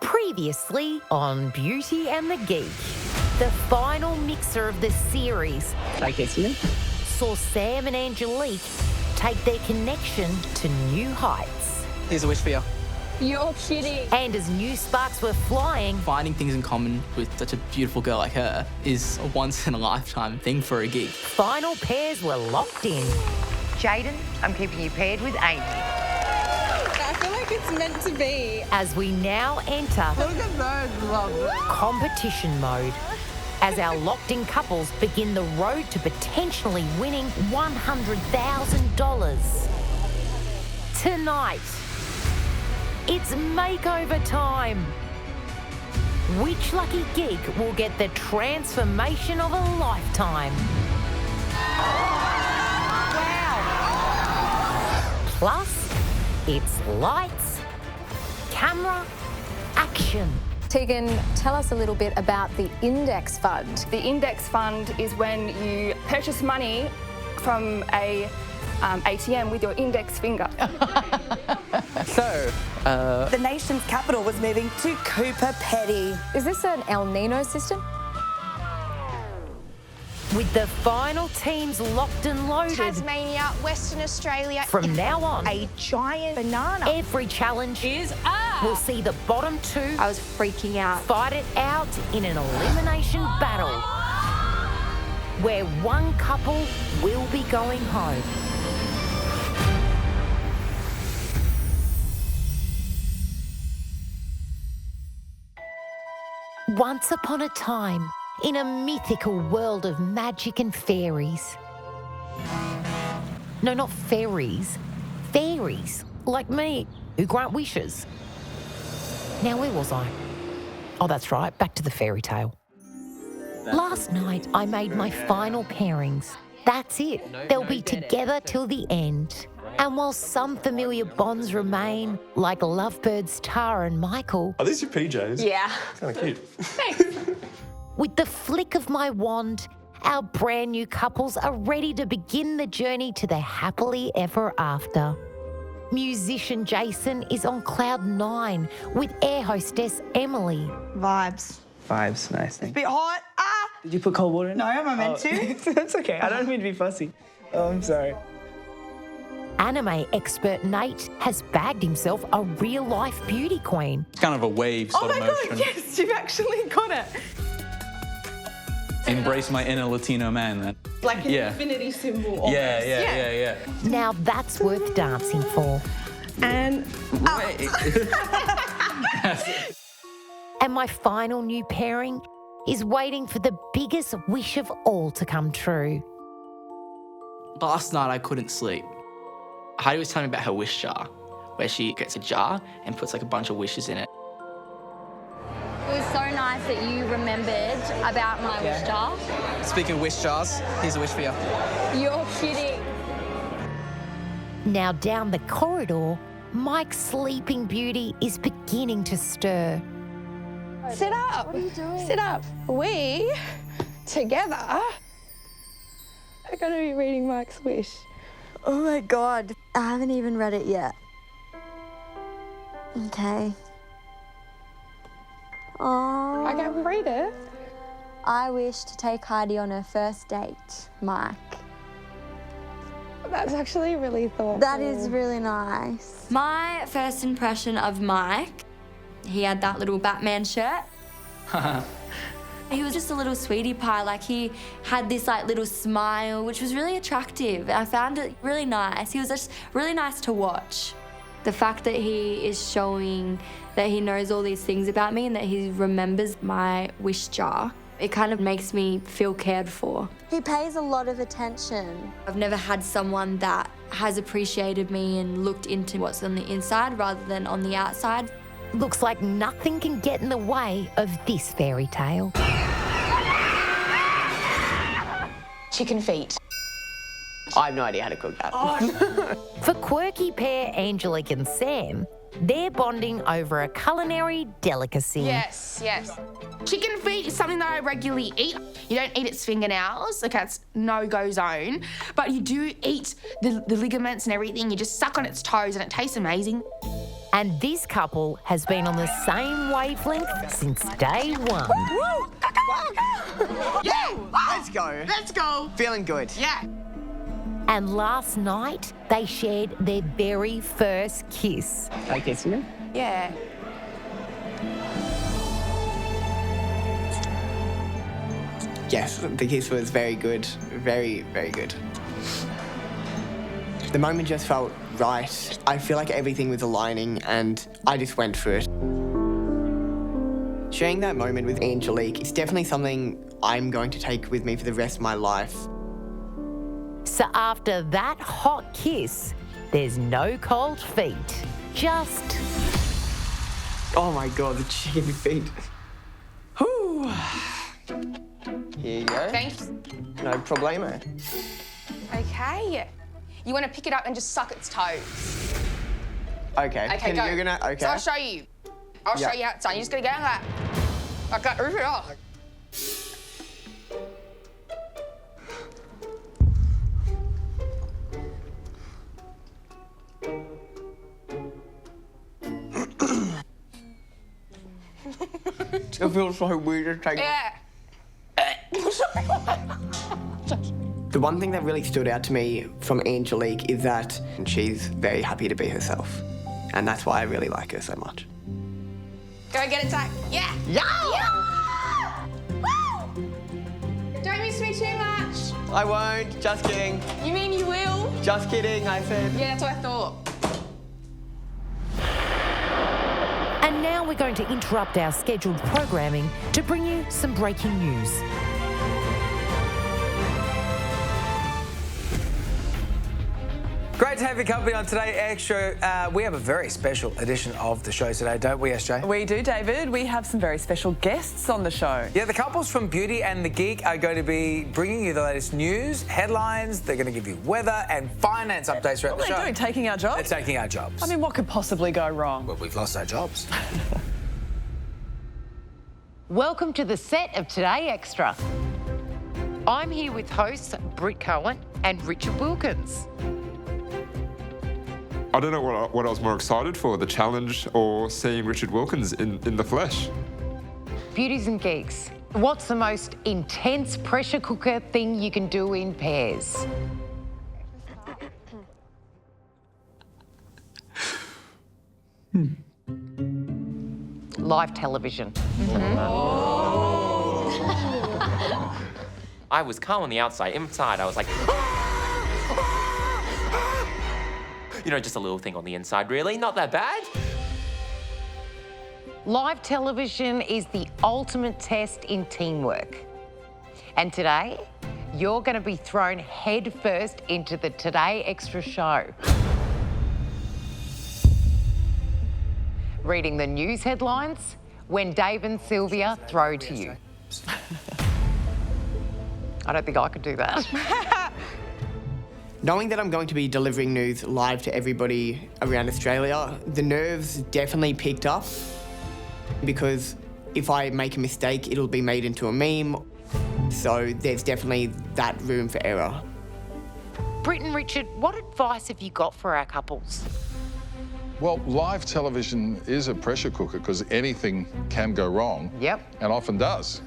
Previously on Beauty and the Geek, the final mixer of the series saw Sam and Angelique take their connection to new heights. Here's a wish for you. You're kidding. And as new sparks were flying, Finding things in common with such a beautiful girl like her is a once-in-a-lifetime thing for a geek. final pairs were locked in. Jaden, I'm keeping you paired with Amy. I feel like it's meant to be. As we now enter Look at those, love it. competition mode, as our locked-in couples begin the road to potentially winning $100,000. Tonight, it's makeover time. Which lucky geek will get the transformation of a lifetime? Wow. Plus, it's lights, camera, action. Tegan, tell us a little bit about the index fund. The index fund is when you purchase money from a ATM with your index finger. So, The nation's capital was moving to Cooper Petty. Is this an El Nino system? With the final teams locked and loaded, Tasmania, Western Australia. from now on, A giant banana. every challenge will see the bottom two I was freaking out. fight it out in an elimination battle where one couple will be going home. Once upon a time, in a mythical world of magic and fairies. No, not fairies. Fairies, like me, who grant wishes. Now, where was I? Oh, that's right, back to the fairy tale. Last night, I made my final pairings. That's it. They'll be together till the end. And while some familiar bonds remain, like lovebirds Tara and Michael, Are these your PJs? Yeah. Kind of cute. with the flick of my wand, our brand new couples are ready to begin the journey to their happily ever after. Musician Jason is on cloud 9 with air hostess Emily. Vibes. Vibes, nice thing. Bit hot. Ah! Did you put cold water in? No, am I meant to? That's okay. I don't mean to be fussy. Oh, I'm sorry. Anime expert Nate has bagged himself a real-life beauty queen. It's kind of a wave sort of motion. Yes, you've actually got it. Embrace my inner Latino man then. Like an Yeah. infinity symbol almost. Yeah. Now that's worth dancing for. And And my final new pairing is waiting for the biggest wish of all to come true. last night I couldn't sleep. Heidi was telling me about her wish jar, where she gets a jar and puts like a bunch of wishes in it. It was so nice that you remembered about my wish jar. Speaking of wish jars, here's a wish for you. You're kidding. Now down the corridor, Mike's sleeping beauty is beginning to stir. Sit up. What are you doing? Sit up. We, together, are going to be reading Mike's wish. Oh my God, I haven't even read it yet. Okay. Oh. I can read it. I wish to take Heidi on her first date, Mike. That's actually really thoughtful. That is really nice. My first impression of Mike, he had that little Batman shirt. He was just a little sweetie pie, like he had this like little smile, which was really attractive. I found it really nice. He was just really nice to watch. The fact that he is showing that he knows all these things about me and that he remembers my wish jar, it kind of makes me feel cared for. He pays a lot of attention. I've never had someone that has appreciated me and looked into what's on the inside rather than on the outside. Looks like nothing can get in the way of this fairy tale. chicken feet. I have no idea how to cook that. For quirky pair Angelique and Sam, they're bonding over a culinary delicacy. Yes. Chicken feet is something that I regularly eat. You don't eat its fingernails, like that's no-go zone. But you do eat the ligaments and everything. You just suck on its toes and it tastes amazing. And this couple has been on the same wavelength since day one. Yeah! Let's go. Let's go. Feeling good. Yeah. And last night, they shared their very first kiss. Are you kissing him? Yeah. Yes, the kiss was very good. Very, very good. The moment just felt right. I feel like everything was aligning and I just went for it. Sharing that moment with Angelique is definitely something I'm going to take with me for the rest of my life. So after that hot kiss, there's no cold feet. Just... Oh my God, the chicken feet. Whew. Here you go. Thanks. No problemo. Okay. You want to pick it up and just suck its toes. Okay. Okay, go. You're gonna, okay. So I'll show you. I'll show you how it's done. You're just going to go like that. Rip it off. It feels so weird to take. Yeah. The one thing that really stood out to me from Angelique is that she's very happy to be herself. And that's why I really like her so much. Go get it, Zach. Yeah. Yeah! Woo! Don't miss me too much. I won't. Just kidding. You mean you will? Just kidding, I said. Yeah, that's what I thought. And now we're going to interrupt our scheduled programming to bring you some breaking news. Great to have your company on Today Extra. We have a very special edition of the show today, don't we, SJ? We do, David. We have some very special guests on the show. Yeah, the couples from Beauty and the Geek are going to be bringing you the latest news, headlines. They're going to give you weather and finance updates throughout the show. What are they doing? Taking our jobs? They're taking our jobs. I mean, what could possibly go wrong? Well, we've lost our jobs. Welcome to the set of Today Extra. I'm here with hosts Britt Cohen and Richard Wilkins. I don't know what I was more excited for, the challenge or seeing Richard Wilkins in the flesh. Beauties and Geeks, what's the most intense pressure cooker thing you can do in pairs? Live television. I was calm on the outside. Inside, I was like... You know, just a little thing on the inside, really. Not that bad. Live television is the ultimate test in teamwork. And today, you're going to be thrown head first into the Today Extra show. Reading the news headlines when Dave and Sylvia throw to you. I don't think I could do that. Knowing that I'm going to be delivering news live to everybody around Australia, the nerves definitely picked up because if I make a mistake, it'll be made into a meme. So there's definitely that room for error. Britt and Richard, what advice have you got for our couples? Well, live television is a pressure cooker because anything can go wrong. Yep. And often does.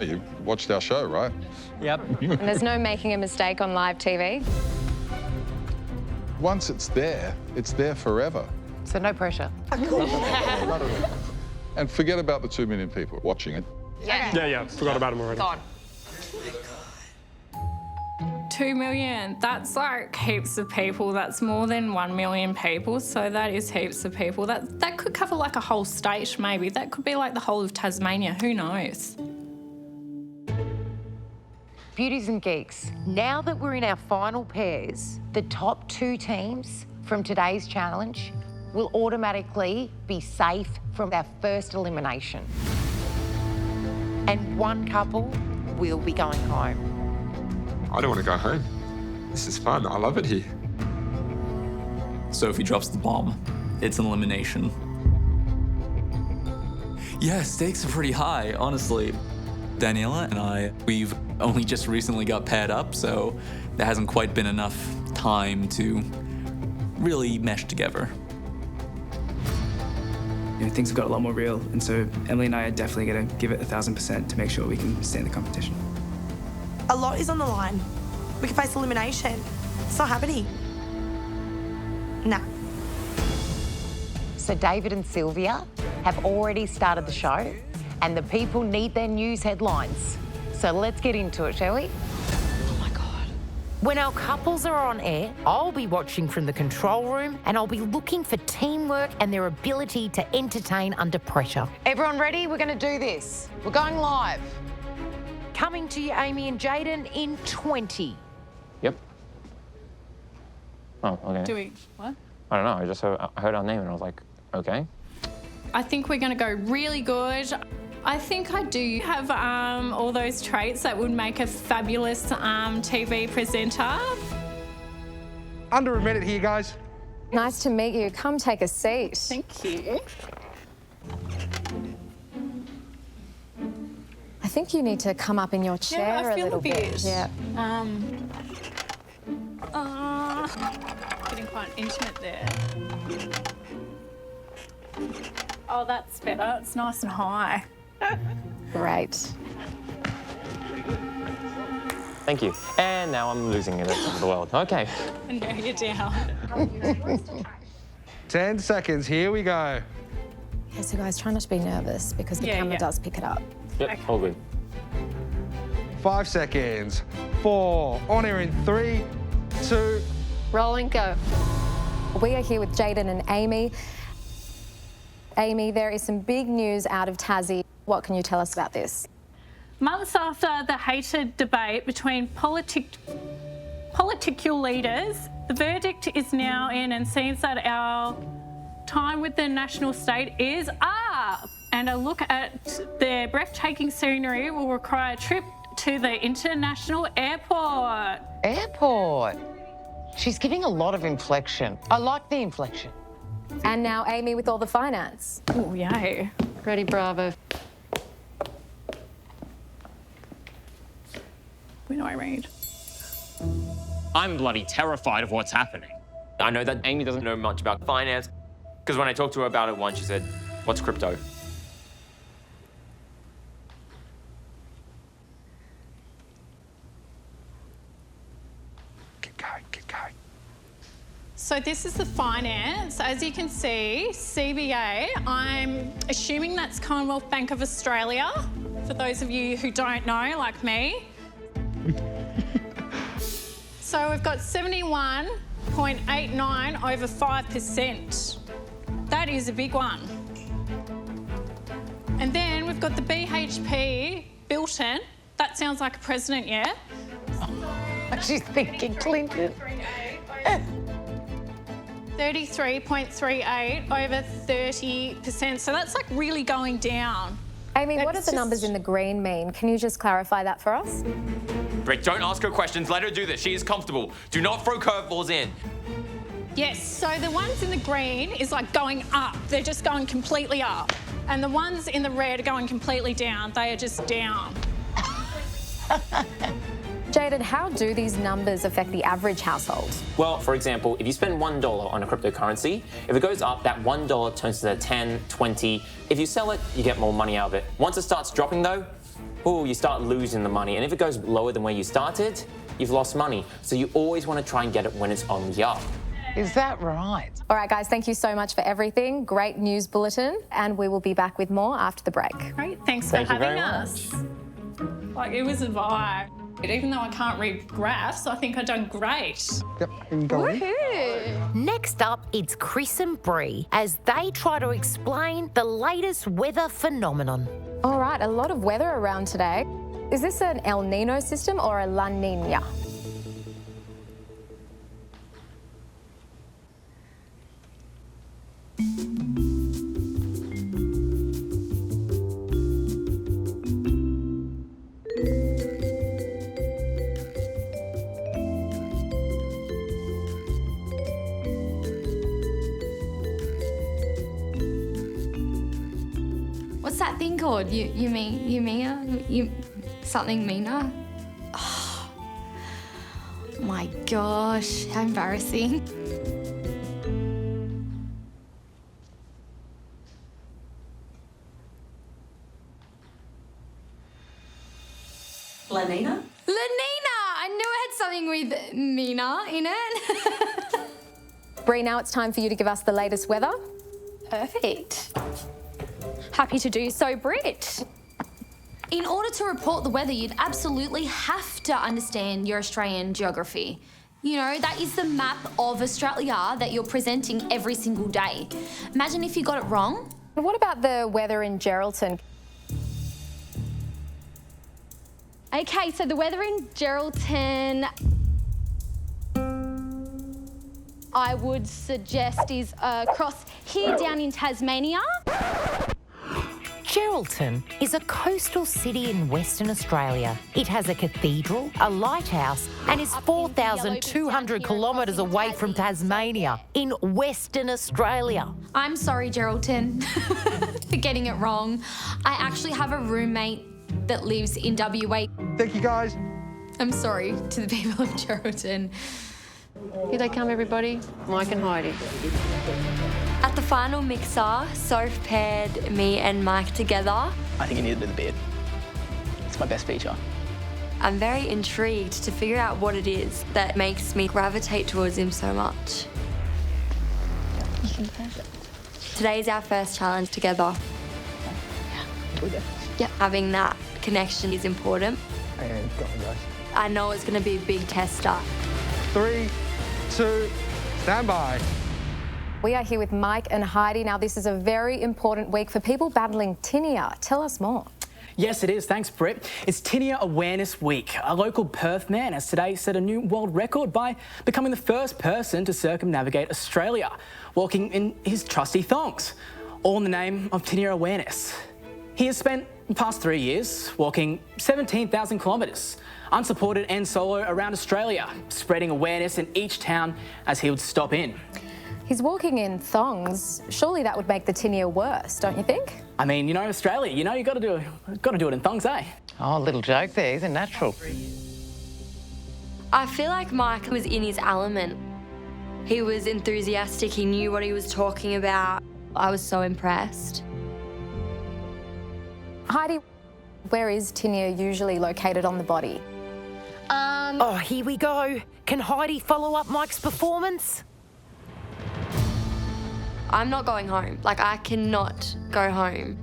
You watched our show, right? Yep. And there's no making a mistake on live TV. Once it's there forever. So no pressure. Not at all. And forget about the 2 million people watching it. Yeah. Forgot about him already. Gone. 2 million, that's like heaps of people. That's more than 1 million people, so that is heaps of people. That could cover like a whole state maybe. That could be like the whole of Tasmania, who knows? Beauties and Geeks, now that we're in our final pairs, the top 2 teams from today's challenge will automatically be safe from our first elimination. And one couple will be going home. I don't want to go home. This is fun. I love it here. Sophie drops the bomb. It's an elimination. Yeah, stakes are pretty high, honestly. Daniela and I, we've only just recently got paired up, so there hasn't quite been enough time to really mesh together. things have got a lot more real, and so Emily and I are definitely going to give it 1,000% to make sure we can stand the competition. A lot is on the line. We can face elimination. It's not happening. Nah. So David and Sylvia have already started the show, and the people need their news headlines. So let's get into it, shall we? When our couples are on air, I'll be watching from the control room and I'll be looking for teamwork and their ability to entertain under pressure. Everyone ready? We're going to do this. We're going live. Coming to you, Amy and Jaden, in 20. Yep. Oh, okay. Do we, what? I don't know. I heard our name and I was like, okay. I think we're going to go really good. I think I do have all those traits that would make a fabulous TV presenter. Under a minute here, guys. Nice to meet you. Come take a seat. Thank you. I think you need to come up in your chair I feel a little bit. bit. Yeah. Getting quite intimate there. Oh, that's better. It's nice and high. Great. Thank you. And now I'm losing it at the world. Okay. And now you're down. 10 seconds, here we go. Okay, so guys, try not to be nervous because the camera does pick it up. Yep, okay. All good. 5 seconds. 4, on air in 3, 2. Rolling, go. We are here with Jaden and Amy. Amy, there is some big news out of Tassie. What can you tell us about this? Months after the hated debate between political leaders, the verdict is now in and seems that our time with the national state is up. And a look at their breathtaking scenery will require a trip to the international airport. Airport. She's giving a lot of inflection. I like the inflection. And now Amy with all the finance. Oh, yay. Ready, Bravo. We know I read. I'm bloody terrified of what's happening. I know that Amy doesn't know much about finance, because when I talked to her about it once, she said, "What's crypto?" Get going. So this is the finance. As you can see, CBA, I'm assuming that's Commonwealth Bank of Australia, for those of you who don't know, like me. So we've got 71.89 over 5%. That is a big one. And then we've got the BHP built in. That sounds like a president, yeah? She's thinking Clinton. 33.38 over 30%. So that's like really going down. Amy, what do the numbers in the green mean? Can you just clarify that for us? Rick, don't ask her questions. Let her do this. She is comfortable. Do not throw curveballs in. Yes, so the ones in the green is like going up. They're just going completely up. And the ones in the red are going completely down. They are just down. Jaden, how do these numbers affect the average household? Well, for example, if you spend $1 on a cryptocurrency, if it goes up, that $1 turns to 10, 20. If you sell it, you get more money out of it. Once it starts dropping though, you start losing the money. And if it goes lower than where you started, you've lost money. So you always want to try and get it when it's on the up. Is that right? All right, guys, thank you so much for everything. Great news bulletin. And we will be back with more after the break. Great, thanks for having us. Like, it was a vibe. Even though I can't read graphs, I think I've done great. Yep, you can go in. Next up, it's Chris and Bree as they try to explain the latest weather phenomenon. All right, a lot of weather around today. Is this an El Nino system or a La Nina? What's that thing called? Something Mina? Oh, my gosh, how embarrassing. Lenina? Lenina! I knew it had something with Nina in it. Bree, now it's time for you to give us the latest weather. Perfect. Happy to do so, Britt. In order to report the weather, you'd absolutely have to understand your Australian geography. You know, that is the map of Australia that you're presenting every single day. Imagine if you got it wrong. What about the weather in Geraldton? Okay, so the weather in Geraldton, I would suggest is across here down in Tasmania. Geraldton is a coastal city in Western Australia. It has a cathedral, a lighthouse, and is 4,200 kilometres away from Tasmania in Western Australia. I'm sorry, Geraldton, for getting it wrong. I actually have a roommate that lives in WA. Thank you, guys. I'm sorry to the people of Geraldton. Here they come, everybody. Mike and Heidi. At the final mixer, Soph paired me and Mike together. I think you need to do the beard. It's my best feature. I'm very intrigued to figure out what it is that makes me gravitate towards him so much. You can perfect. Today's our first challenge together. Yep. Having that connection is important. Hey, got me, guys. I know it's going to be a big tester. 3, 2, stand by. We are here with Mike and Heidi. Now, this is a very important week for people battling tinea. Tell us more. Yes, it is. Thanks, Britt. It's Tinea Awareness Week. A local Perth man has today set a new world record by becoming the first person to circumnavigate Australia, walking in his trusty thongs, all in the name of tinea awareness. He has spent the past 3 years walking 17,000 kilometres, unsupported and solo around Australia, spreading awareness in each town as he would stop in. He's walking in thongs. Surely that would make the tinea worse, don't you think? I mean, you know, Australia, you know, you got to do it in thongs, eh? Oh, a little joke there. He's a natural. I feel like Mike was in his element. He was enthusiastic. He knew what he was talking about. I was so impressed. Heidi, where is tinea usually located on the body? Oh, here we go. Can Heidi follow up Mike's performance? I'm not going home. Like, I cannot go home.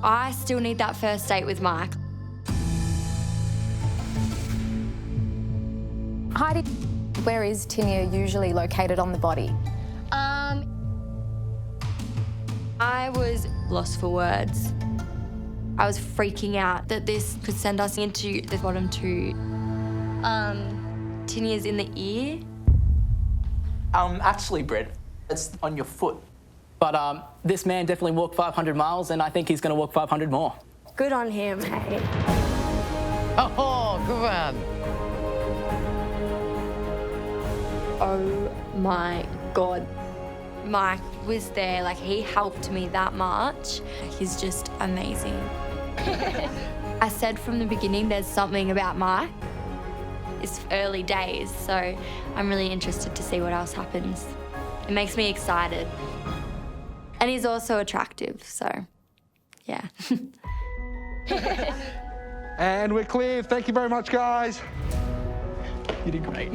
I still need that first date with Mike. Heidi, where is tinea usually located on the body? I was lost for words. I was freaking out that this could send us into the bottom two. Tinea's in the ear. Actually, Britt, it's on your foot. But this man definitely walked 500 miles, and I think he's going to walk 500 more. Good on him, hey. Oh, good one. Oh my God. Mike was there, like, he helped me that much. He's just amazing. I said from the beginning there's something about Mike. It's early days, so I'm really interested to see what else happens. It makes me excited. And he's also attractive, so yeah. And we're clear. Thank you very much, guys. You did great.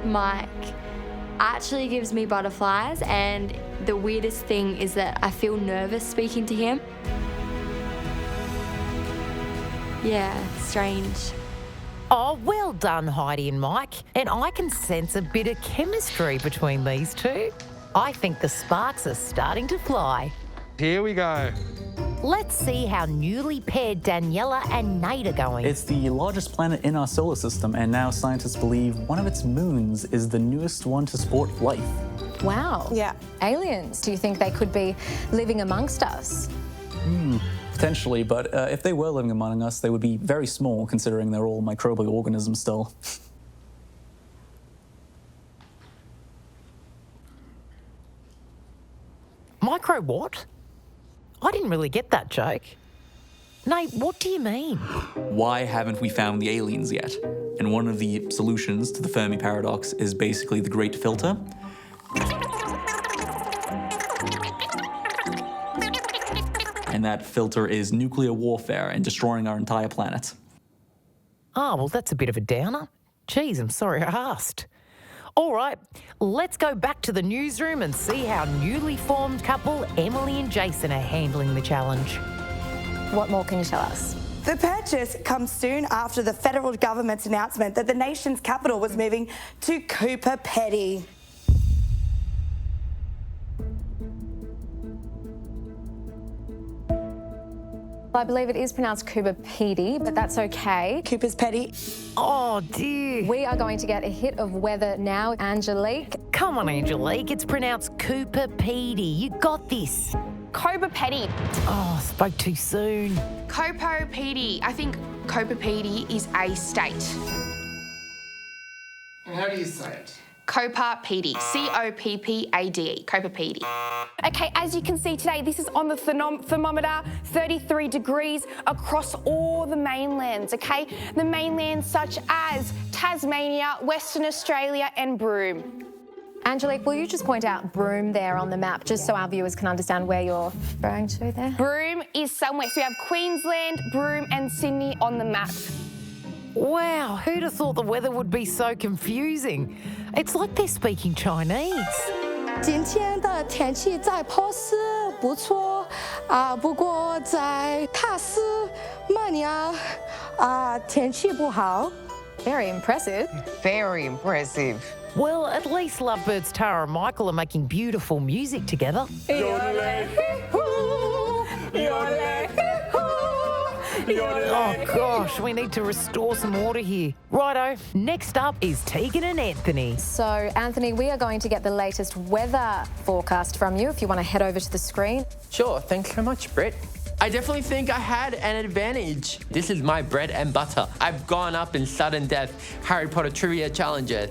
Mike actually gives me butterflies, and the weirdest thing is that I feel nervous speaking to him. Yeah, strange. Oh, well done, Heidi and Mike. And I can sense a bit of chemistry between these two. I think the sparks are starting to fly. Here we go. Let's see how newly paired Daniela and Nate are going. It's the largest planet in our solar system, and now scientists believe one of its moons is the newest one to support life. Wow. Yeah. Aliens, do you think they could be living amongst us? Potentially, but if they were living among us, they would be very small, considering they're all microbial organisms still. Micro what? I didn't really get that joke. Nate, what do you mean? Why haven't we found the aliens yet? And one of the solutions to the Fermi paradox is basically the Great Filter. And and that filter is nuclear warfare and destroying our entire planet. Oh, well, that's a bit of a downer. Geez, I'm sorry I asked. All right, let's go back to the newsroom and see how newly formed couple Emily and Jason are handling the challenge. What more can you tell us? The purchase comes soon after the federal government's announcement that the nation's capital was moving to Cooper Pedy. I believe it is pronounced Cooper Pedy, but that's okay. Cooper's Pedy. Oh, dear. We are going to get a hit of weather now. Angelique. Come on, Angelique. It's pronounced Cooper Pedy. You got this. Cooper Pedy. Oh, spoke too soon. Cooper Pedy. I think Cooper Pedy is a state. And how do you say it? Cooper Pedy. Coppade. Cooper Pedy. Okay, as you can see today, this is on the thermometer, 33 degrees across all the mainlands, okay? The mainlands such as Tasmania, Western Australia and Broome. Angelique, will you just point out Broome there on the map, just so our viewers can understand where you're referring to there? Broome is somewhere. So we have Queensland, Broome and Sydney on the map. Wow, who'd have thought the weather would be so confusing? It's like they're speaking Chinese. 今天的天气在波斯不错不过在塔斯马尼亚天气不好。 Very impressive. Very impressive. Well, at least Lovebirds Tara and Michael are making beautiful music together. Oh gosh, we need to restore some order here. Righto, next up is Tegan and Anthony. So, Anthony, we are going to get the latest weather forecast from you if you want to head over to the screen. Sure, thanks so much, Britt. I definitely think I had an advantage. This is my bread and butter. I've gone up in sudden death Harry Potter trivia challenges.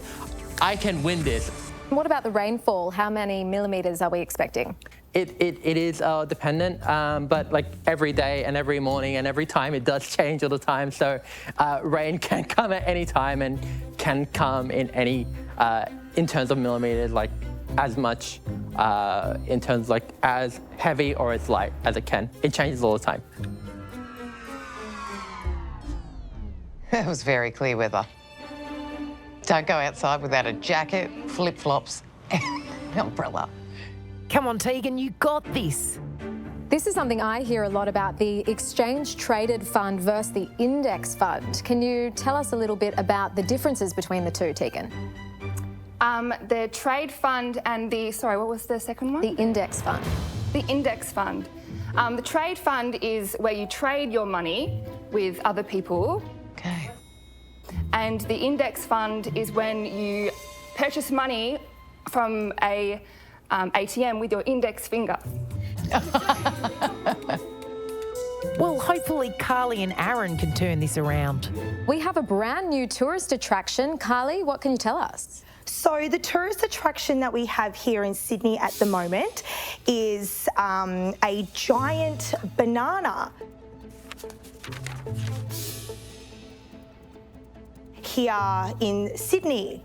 I can win this. What about the rainfall? How many millimetres are we expecting? It is dependent, but like every day and every morning and every time it does change all the time. So rain can come at any time and can come in any, in terms of millimeters, like as much in terms like as heavy or as light as it can. It changes all the time. That was very clear weather. Don't go outside without a jacket, flip-flops, and an umbrella. Come on, Tegan, you got this. This is something I hear a lot about, the exchange traded fund versus the index fund. Can you tell us a little bit about the differences between the two, Tegan? The trade fund and the, sorry, what was the second one? The index fund. The index fund. The trade fund is where you trade your money with other people. Okay. And the index fund is when you purchase money from a ATM with your index finger. Well, hopefully Carly and Aaron can turn this around. We have a brand new tourist attraction. Carly, what can you tell us? So the tourist attraction that we have here in Sydney at the moment is a giant banana. Here in Sydney.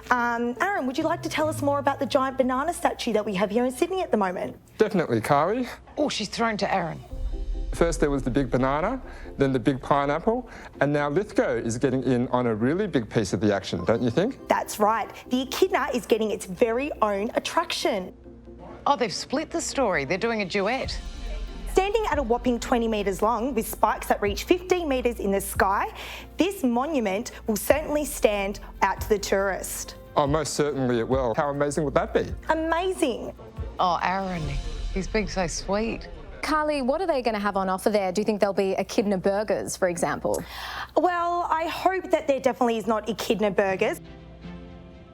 Aaron, would you like to tell us more about the giant banana statue that we have here in Sydney at the moment? Definitely, Carly. Oh, she's thrown to Aaron. First there was the big banana, then the big pineapple, and now Lithgow is getting in on a really big piece of the action, don't you think? That's right. The echidna is getting its very own attraction. Oh, they've split the story. They're doing a duet. Standing at a whopping 20 metres long with spikes that reach 15 metres in the sky, this monument will certainly stand out to the tourist. Oh, most certainly it will. How amazing would that be? Amazing. Oh, Aaron, he's being so sweet. Carly, what are they going to have on offer there? Do you think there'll be echidna burgers, for example? Well, I hope that there definitely is not echidna burgers.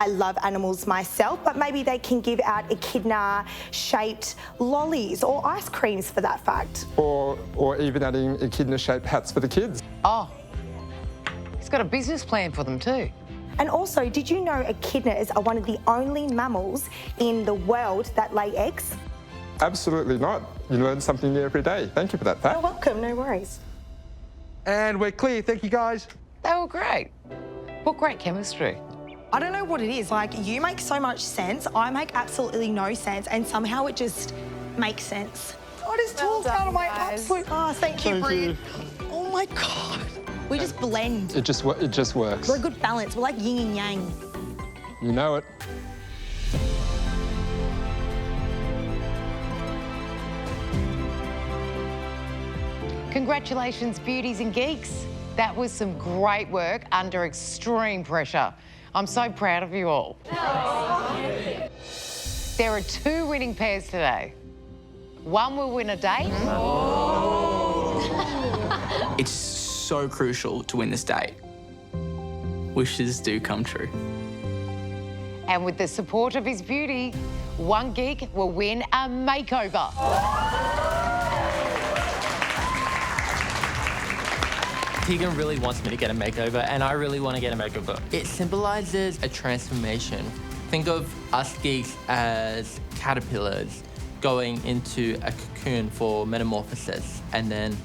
I love animals myself, but maybe they can give out echidna-shaped lollies or ice creams for that fact. Or even adding echidna-shaped hats for the kids. Oh, he's got a business plan for them too. And also, did you know echidnas are one of the only mammals in the world that lay eggs? Absolutely not. You learn something new every day. Thank you for that fact. You're welcome, no worries. And we're clear. Thank you, guys. They were great. What great chemistry. I don't know what it is. Like, you make so much sense. I make absolutely no sense, and somehow it just makes sense. I just talked out of my absolute ass. Thank you, Brie. Oh my God. We just blend. It just works. We're a good balance. We're like yin and yang. You know it. Congratulations, beauties and geeks. That was some great work under extreme pressure. I'm so proud of you all. There are 2 winning pairs today. One will win a date. It's so crucial to win this date. Wishes do come true. And with the support of his beauty, one geek will win a makeover. Tegan really wants me to get a makeover, and I really want to get a makeover. It symbolises a transformation. Think of us geeks as caterpillars going into a cocoon for metamorphosis, and then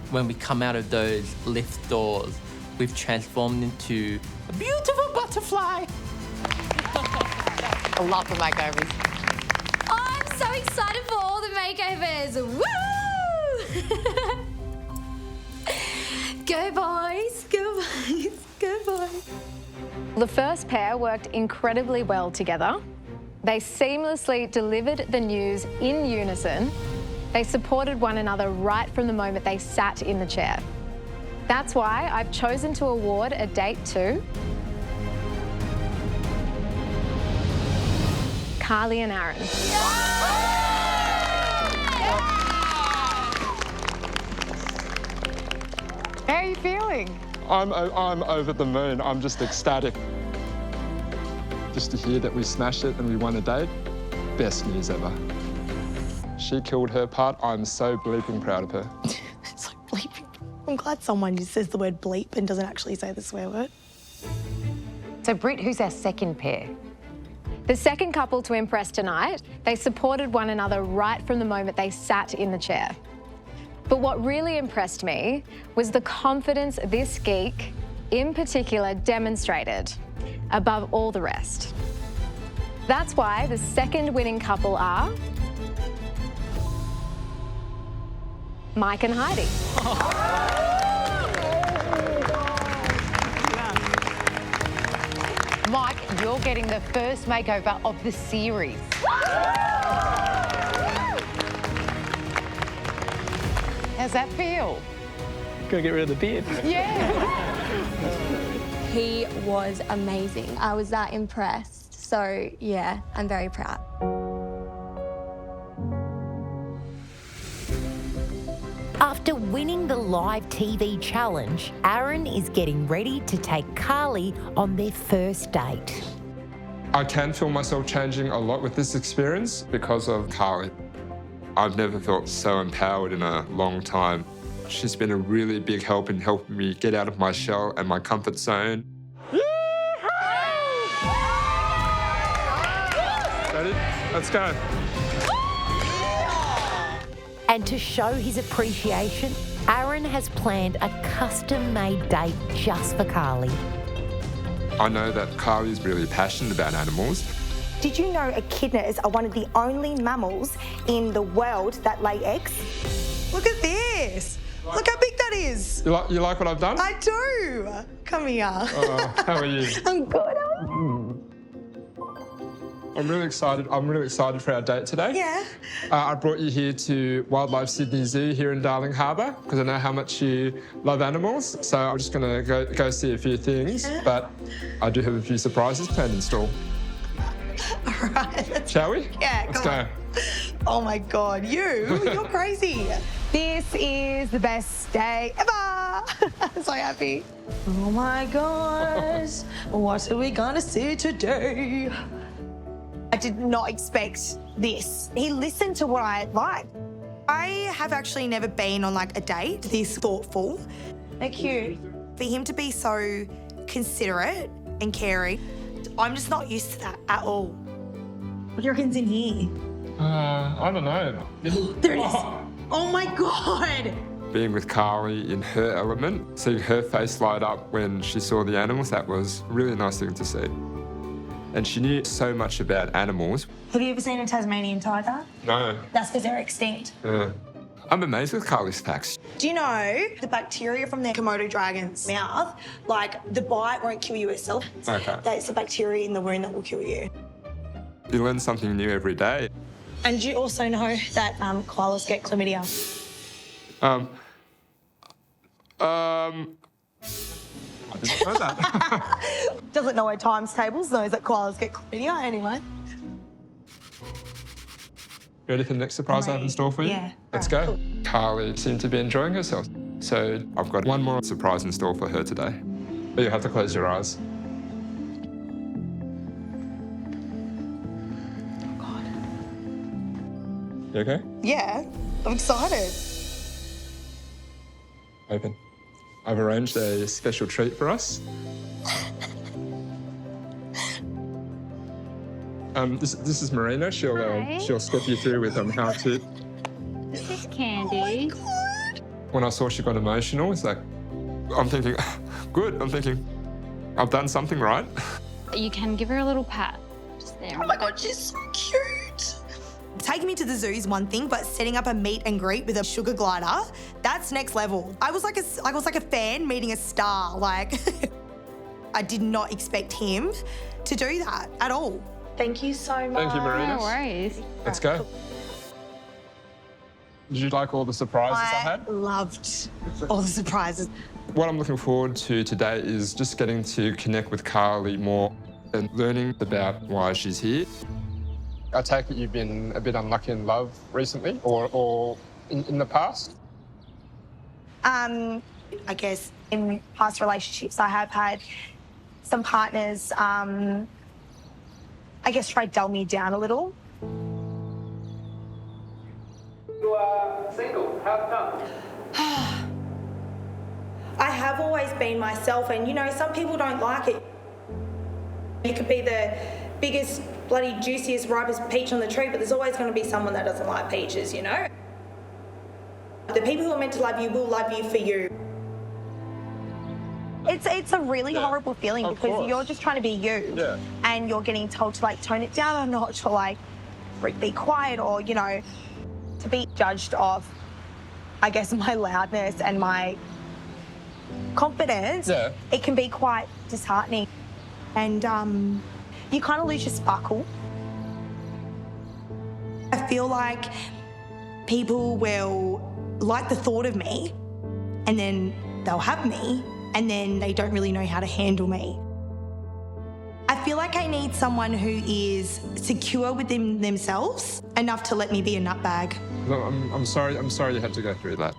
when we come out of those lift doors, we've transformed into a beautiful butterfly. I love the makeovers. I'm so excited for all the makeovers. Woo! Go boys, go boys, go boys. The first pair worked incredibly well together. They seamlessly delivered the news in unison. They supported one another right from the moment they sat in the chair. That's why I've chosen to award a date to Carly and Aaron. How are you feeling? I'm over the moon. I'm just ecstatic. Just to hear that we smashed it and we won a date, best news ever. She killed her part. I'm so bleeping proud of her. It's like bleeping. I'm glad someone just says the word bleep and doesn't actually say the swear word. So, Britt, who's our second pair? The second couple to impress tonight, they supported one another right from the moment they sat in the chair. But what really impressed me was the confidence this geek, in particular, demonstrated above all the rest. That's why the second winning couple are Mike and Heidi. Mike, you're getting the first makeover of the series. How's that feel? Gotta get rid of the beard. Yeah. He was amazing. I was that impressed. So, yeah, I'm very proud. After winning the live TV challenge, Aaron is getting ready to take Carly on their first date. I can feel myself changing a lot with this experience because of Carly. I've never felt so empowered in a long time. She's been a really big help in helping me get out of my shell and my comfort zone. Ready? Let's go. And to show his appreciation, Aaron has planned a custom-made date just for Carly. I know that Carly's really passionate about animals. Did you know echidnas are one of the only mammals in the world that lay eggs? Look at this. Look how big that is. You like what I've done? I do. Come here. How are you? I'm good. I'm really excited. I'm really excited for our date today. Yeah. I brought you here to Wildlife Sydney Zoo here in Darling Harbour because I know how much you love animals. So I'm just going to go see a few things, but I do have a few surprises planned in store. All right. Shall we? Yeah, Let's come go. on. Oh my God, you're crazy. This is the best day ever. I'm so happy. Oh my gosh, what are we gonna see today? I did not expect this. He listened to what I like. I have actually never been on like a date this thoughtful. They're cute. For him to be so considerate and caring, I'm just not used to that at all. What do you reckon's in here? I don't know. There it is. Oh my God. Being with Carly in her element, seeing her face light up when she saw the animals, that was a really nice thing to see. And she knew so much about animals. Have you ever seen a Tasmanian tiger? No. That's because they're extinct. Yeah. I'm amazed with Carly's facts. Do you know the bacteria from the Komodo dragon's mouth, like the bite won't kill you itself? Okay. That's the bacteria in the wound that will kill you. You learn something new every day. And you also know that koalas get chlamydia. I didn't know that. Doesn't know her times tables, knows that koalas get chlamydia anyway. Ready for the next surprise I have in store for you? Yeah. Let's go. Carly seemed to be enjoying herself. So I've got one more surprise in store for her today. But you have to close your eyes. Oh, God. You okay? Yeah, I'm excited. Open. I've arranged a special treat for us. This is Marina. She'll step you through with how to. This is Candy. When I saw she got emotional, it's like, I'm thinking, good. I'm thinking, I've done something right. You can give her a little pat. Just there. Oh my God, she's so cute. Taking me to the zoo is one thing, but setting up a meet and greet with a sugar glider, that's next level. I was like a fan meeting a star. Like, I did not expect him to do that at all. Thank you so much. Thank you, Marina. No worries. Let's go. Did you like all the surprises I had? I loved all the surprises. What I'm looking forward to today is just getting to connect with Carly more and learning about why she's here. I take it you've been a bit unlucky in love recently or in the past? I guess in past relationships I have had some partners, I guess, try to dull me down a little. You are single. How come? I have always been myself, and you know, some people don't like it. You could be the biggest, bloody, juiciest, ripest peach on the tree, but there's always going to be someone that doesn't like peaches, you know? The people who are meant to love you will love you for you. It's a really horrible feeling because you're just trying to be you. Yeah. And you're getting told to, like, tone it down a notch or, like, be quiet or, you know, to be judged off, I guess, my loudness and my confidence. Yeah. It can be quite disheartening. And you kind of lose your sparkle. I feel like people will like the thought of me and then they'll have me and then they don't really know how to handle me. I feel like I need someone who is secure within themselves enough to let me be a nutbag. I'm sorry you had to go through that.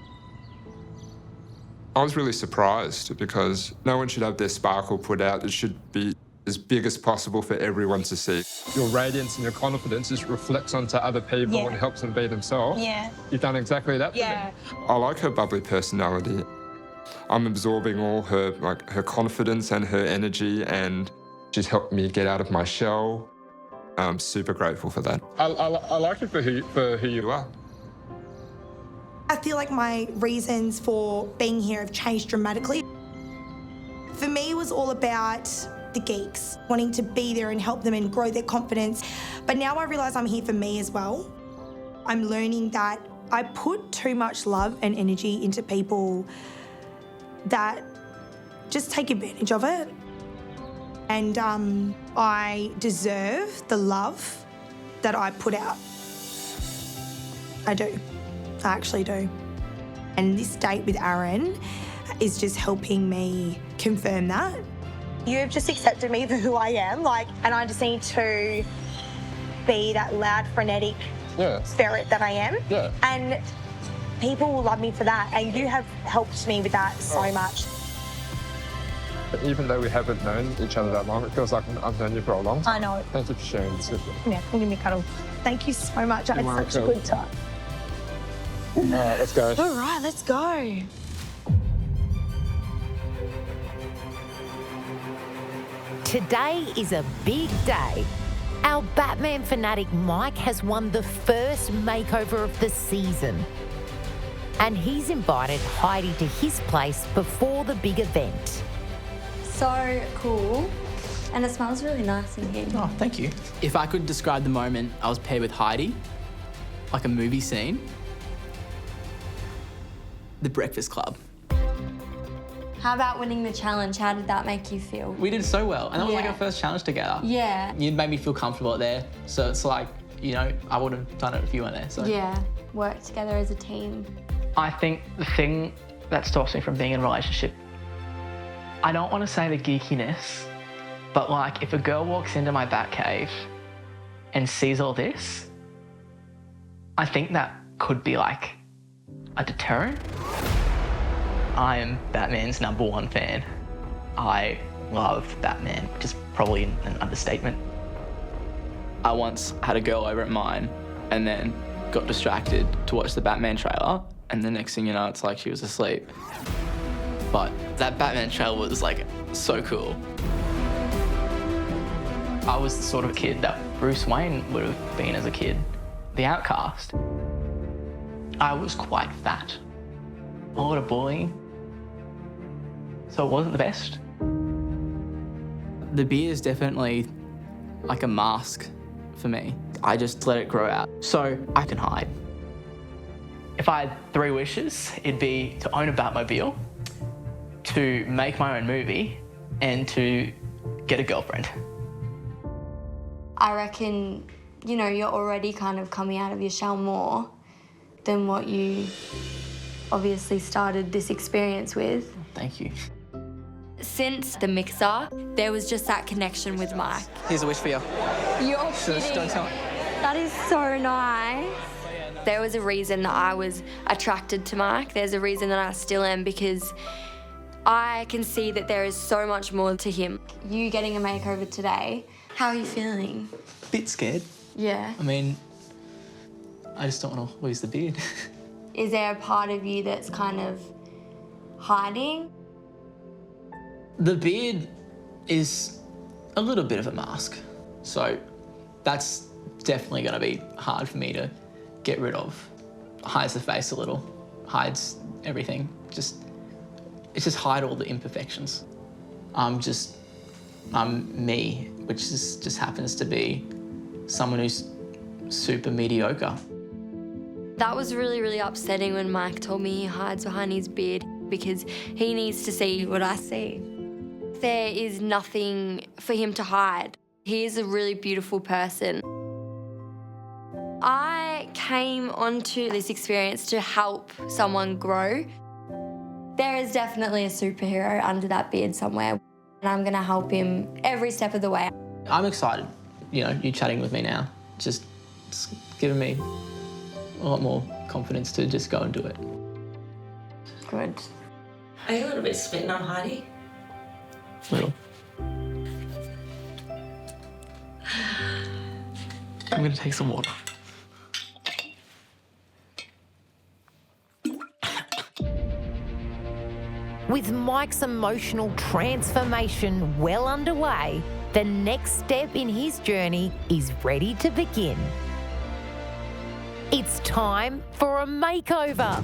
I was really surprised because no one should have their sparkle put out. It should be as big as possible for everyone to see. Your radiance and your confidence just reflects onto other people and helps them be themselves. Yeah. You've done exactly that for me. I like her bubbly personality. I'm absorbing all her confidence and her energy, and she's helped me get out of my shell. I'm super grateful for that. I like it for who you are. I feel like my reasons for being here have changed dramatically. For me, it was all about the geeks, wanting to be there and help them and grow their confidence. But now I realise I'm here for me as well. I'm learning that I put too much love and energy into people that just take advantage of it. And I deserve the love that I put out. I do. I actually do. And this date with Aaron is just helping me confirm that. You've just accepted me for who I am, and I just need to be that loud, frenetic spirit that I am. Yeah. And people will love me for that, and you have helped me with that so much. Even though we haven't known each other that long, it feels like I've known you for a long time. I know. Thank you for sharing this with me. Yeah, give me a cuddle. Thank you so much. I had such a good time. All right, let's go. All right, let's go. Today is a big day. Our Batman fanatic Mike has won the first makeover of the season. And he's invited Heidi to his place before the big event. So cool. And it smells really nice in here. Oh, thank you. If I could describe the moment I was paired with Heidi, like a movie scene, The Breakfast Club. How about winning the challenge? How did that make you feel? We did so well, and that was like Yeah. our first challenge together. Yeah. You made me feel comfortable there, so it's like, you know, I would have done it if you weren't there. So. Yeah, work together as a team. I think the thing that stops me from being in a relationship, I don't want to say the geekiness, but like if a girl walks into my Batcave and sees all this, I think that could be like a deterrent. I am Batman's #1 fan. I love Batman, which is probably an understatement. I once had a girl over at mine and then got distracted to watch the Batman trailer, and the next thing you know, it's like she was asleep. But that Batman trailer was like so cool. I was the sort of kid that Bruce Wayne would have been as a kid, the outcast. I was quite fat, a lot of bullying, so it wasn't the best. The beard is definitely like a mask for me. I just let it grow out so I can hide. If I had 3 wishes, it'd be to own a Batmobile, to make my own movie, and to get a girlfriend. I reckon, you know, you're already kind of coming out of your shell more than what you obviously started this experience with. Thank you. Since the mixer, there was just that connection with Mike. Here's a wish for you. You're Shush, kidding. don't tell me. That is so nice. There was a reason that I was attracted to Mike. There's a reason that I still am, because I can see that there is so much more to him. You getting a makeover today, how are you feeling? Bit scared. Yeah. I mean, I just don't want to lose the beard. Is there a part of you that's kind of hiding? The beard is a little bit of a mask, so that's definitely going to be hard for me to get rid of. Hides the face a little, hides everything. It's just hide all the imperfections. I'm me, which just happens to be someone who's super mediocre. That was really, really upsetting when Mike told me he hides behind his beard, because he needs to see what I see. There is nothing for him to hide. He is a really beautiful person. I came onto this experience to help someone grow. There is definitely a superhero under that beard somewhere, and I'm gonna help him every step of the way. I'm excited, you know, you chatting with me now. Just it's giving me a lot more confidence to just go and do it. Good. Are you a little bit smitten on Heidi? Little. I'm gonna take some water. With Mike's emotional transformation well underway, the next step in his journey is ready to begin. It's time for a makeover.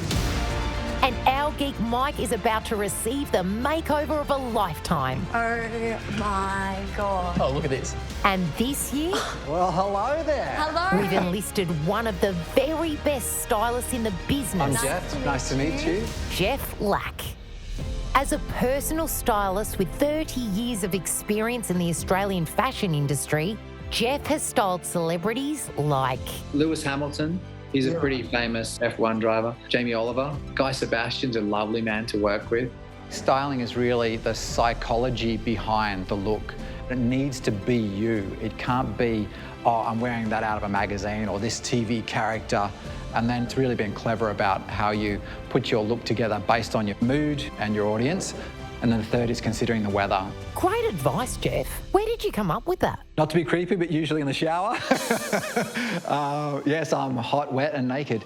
And our geek Mike is about to receive the makeover of a lifetime. Oh my God. Oh, look at this. And this year, Well, hello there. Hello. we've enlisted one of the very best stylists in the business. I'm Jeff. Nice to meet you. Jeff Lack. As a personal stylist with 30 years of experience in the Australian fashion industry, Jeff has styled celebrities like Lewis Hamilton, he's a pretty famous F1 driver. Jamie Oliver. Guy Sebastian's a lovely man to work with. Styling is really the psychology behind the look. It needs to be you. It can't be, oh, I'm wearing that out of a magazine or this TV character. And then it's really been clever about how you put your look together based on your mood and your audience. And then the third is considering the weather. Great advice, Jeff. Where did you come up with that? Not to be creepy, but usually in the shower. Yes, I'm hot, wet and naked.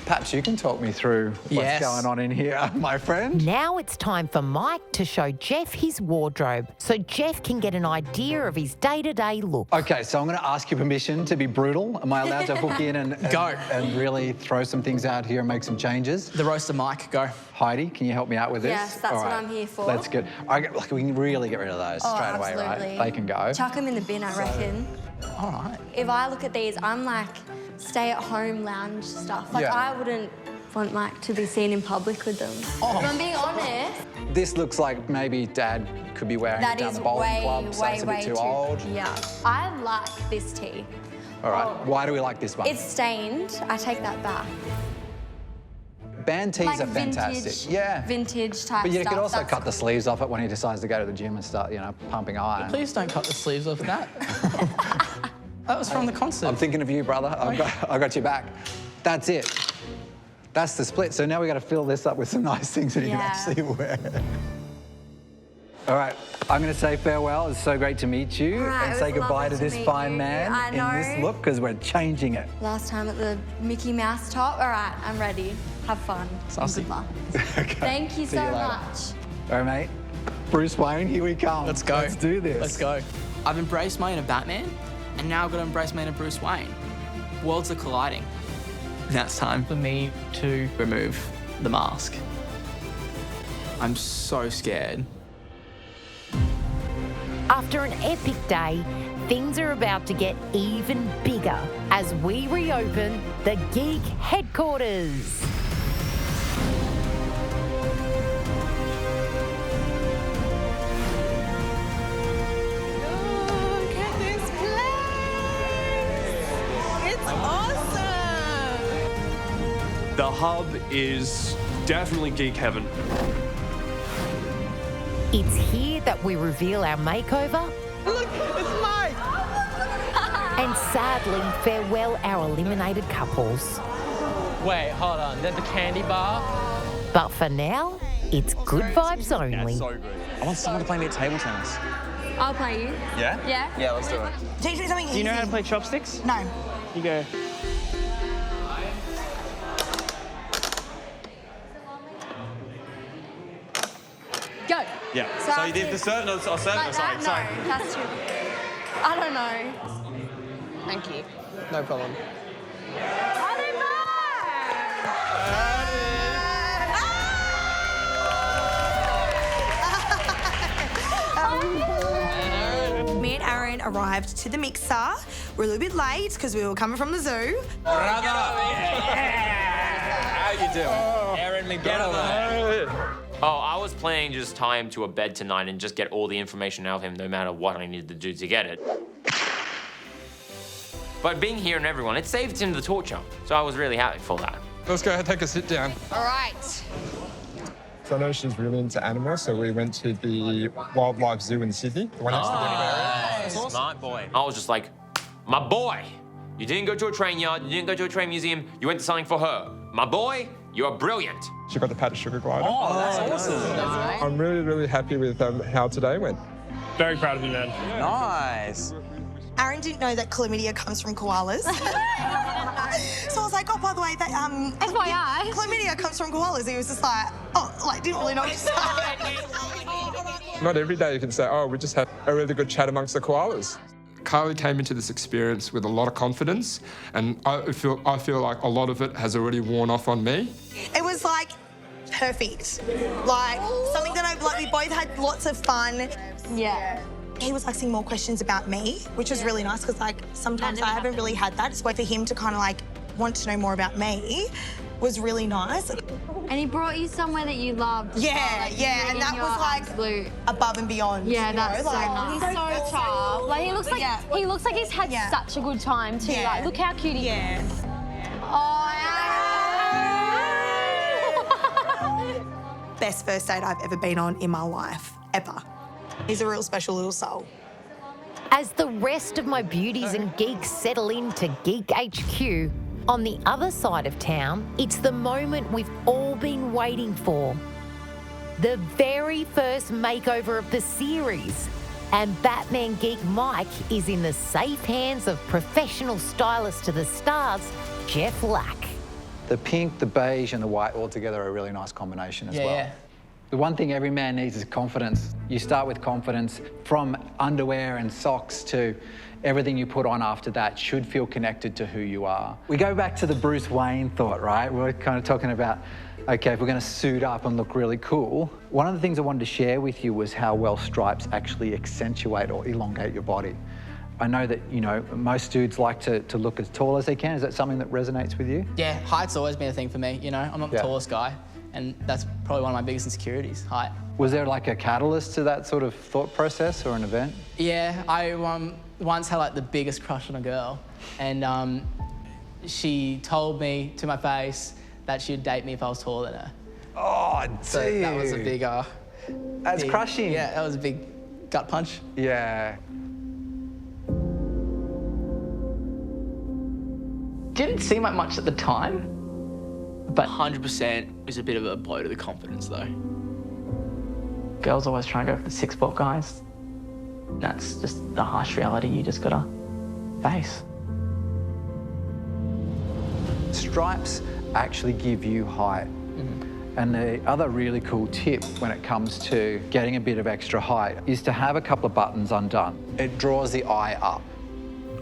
Perhaps you can talk me through what's going on in here, my friend. Now it's time for Mike to show Jeff his wardrobe so Jeff can get an idea of his day-to-day look. Okay, so I'm going to ask your permission to be brutal. Am I allowed to hook in and Go. And really throw some things out here and make some changes? The roaster Mike, go. Heidi, can you help me out with this? Yes, that's what I'm here for. That's good. Like, we can really get rid of those straight away, right? Absolutely. They can go. Chuck them in the bin, I reckon. All right. If I look at these, I'm like stay-at-home lounge stuff. Like Yeah. I wouldn't want Mike to be seen in public with them. Oh. If I'm being honest. This looks like maybe Dad could be wearing it down the bowling club, so it's a bit too old. Yeah. I like this tee. All right, why do we like this one? It's stained. I take that back. Band tees Like are fantastic. vintage, Yeah. vintage type But you stuff. could also That's cut the sleeves off it when he decides to go to the gym and start, you know, pumping iron. Please don't cut the sleeves off that. That was from the concert. I'm thinking of you, brother. I got your back. That's it. That's the split. So now we got to fill this up with some nice things that you can actually wear. All right, I'm going to say farewell. It's so great to meet you, Right, and it say was goodbye lovely to this to meet fine you. man I in know. this look because we're changing it. Last time at the Mickey Mouse top. All right, I'm ready. Have fun. Saucy. Good luck. Okay. Thank you See so you later. much. All right, mate. Bruce Wayne, here we come. Let's go. Let's do this. Let's go. I've embraced my inner Batman, and now I've got to embrace my inner Bruce Wayne. Worlds are colliding. Now it's time for me to remove the mask. I'm so scared. After an epic day, things are about to get even bigger as we reopen the Geek headquarters. Look at this place! It's awesome! The hub is definitely geek heaven. It's here that we reveal our makeover. Look, it's Mike! And sadly, farewell our eliminated couples. Wait, hold on. There's a candy bar. But for now, it's good vibes only. I want someone to play me at table tennis. I'll play you. Yeah? Yeah? Yeah, let's do it. Teach me something Do you know how to easy. play chopsticks? No. You go. Go. Yeah. So So I you did have the to- certain, or certain, Like sorry, that? sorry. No, that's too. I don't know. Thank you. No problem. Me and Aaron arrived to the mixer. We're a little bit late because we were coming from the zoo. Brother! How you doing? Aaron McGetaway. Oh, I was planning to just tie him to a bed tonight and just get all the information out of him no matter what I needed to do to get it. But being here and everyone, it saved him the torture. So I was really happy for that. Let's go ahead and take a sit down. All right. So I know she's really into animals, so we went to the wildlife zoo in Sydney, the one next to the aquarium. Smart boy. I was just like, my boy, you didn't go to a train yard, you didn't go to a train museum, you went to something for her. My boy, you're brilliant. She got the Pat Sugar Glider. Oh, that's awesome. I'm really, really happy with how today went. Very proud of you, man. Nice. Aaron didn't know that chlamydia comes from koalas. So I was like, oh, by the way, that, FYI. chlamydia comes from koalas. He was just like, oh, like, didn't really know what to say. Not every day you can say, oh, we just had a really good chat amongst the koalas. Kylie came into this experience with a lot of confidence, and I feel like a lot of it has already worn off on me. It was like perfect. Like something that we both had lots of fun. Yeah. He was asking more questions about me, which was really nice because like sometimes I haven't really had that. It's for him to kind of like want to know more about me was really nice. And he brought you somewhere that you loved. Yeah, Like, yeah, and that was like above and beyond. Yeah, you that's know? so like, nice. He's so tough. Like he looks like he's had such a good time too. Yeah. Like look how cute he is. Best first date I've ever been on in my life, ever. He's a real special little soul. As the rest of my beauties and geeks settle into Geek HQ, on the other side of town, it's the moment we've all been waiting for. The very first makeover of the series. And Batman geek Mike is in the safe hands of professional stylist to the stars, Jeff Lack. The pink, the beige, and the white all together are a really nice combination as well. Yeah. The one thing every man needs is confidence. You start with confidence from underwear and socks to everything you put on after that should feel connected to who you are. We go back to the Bruce Wayne thought, right? We're kind of talking about, okay, if we're going to suit up and look really cool. One of the things I wanted to share with you was how well stripes actually accentuate or elongate your body. I know that, you know, most dudes like to look as tall as they can. Is that something that resonates with you? Yeah, height's always been a thing for me, you know. I'm not the tallest guy, and that's probably one of my biggest insecurities, height. Was there like a catalyst to that sort of thought process or an event? Yeah, I once had like the biggest crush on a girl, and she told me to my face that she'd date me if I was taller than her. Oh, dude. So that was a big... That's crushing. Yeah, that was a big gut punch. Yeah. Didn't seem like much at the time, but 100% is a bit of a blow to the confidence, though. Girls always try and go for the 6-foot guys. That's just the harsh reality you just gotta face. Stripes actually give you height. And the other really cool tip when it comes to getting a bit of extra height is to have a couple of buttons undone. It draws the eye up.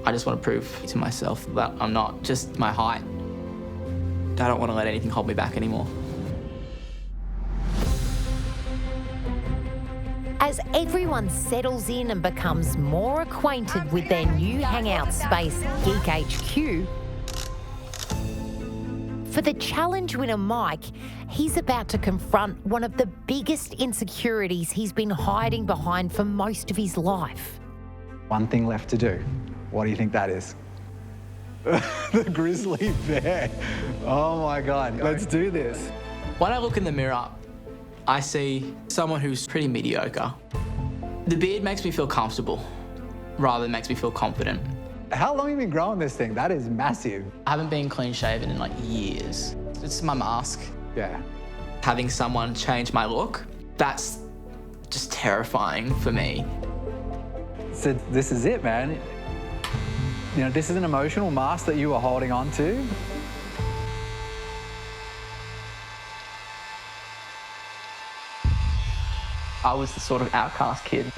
I just want to prove to myself that I'm not just my height. I don't want to let anything hold me back anymore. As everyone settles in and becomes more acquainted with their new hangout space, Geek HQ, for the challenge winner Mike, he's about to confront one of the biggest insecurities he's been hiding behind for most of his life. One thing left to do. What do you think that is? The grizzly bear. Oh my God, let's do this. When I look in the mirror, I see someone who's pretty mediocre. The beard makes me feel comfortable, rather than makes me feel confident. How long have you been growing this thing? That is massive. I haven't been clean shaven in like years. It's my mask. Yeah. Having someone change my look, that's just terrifying for me. So this is it, man. You know, this is an emotional mask that you are holding on to. I was the sort of outcast kid.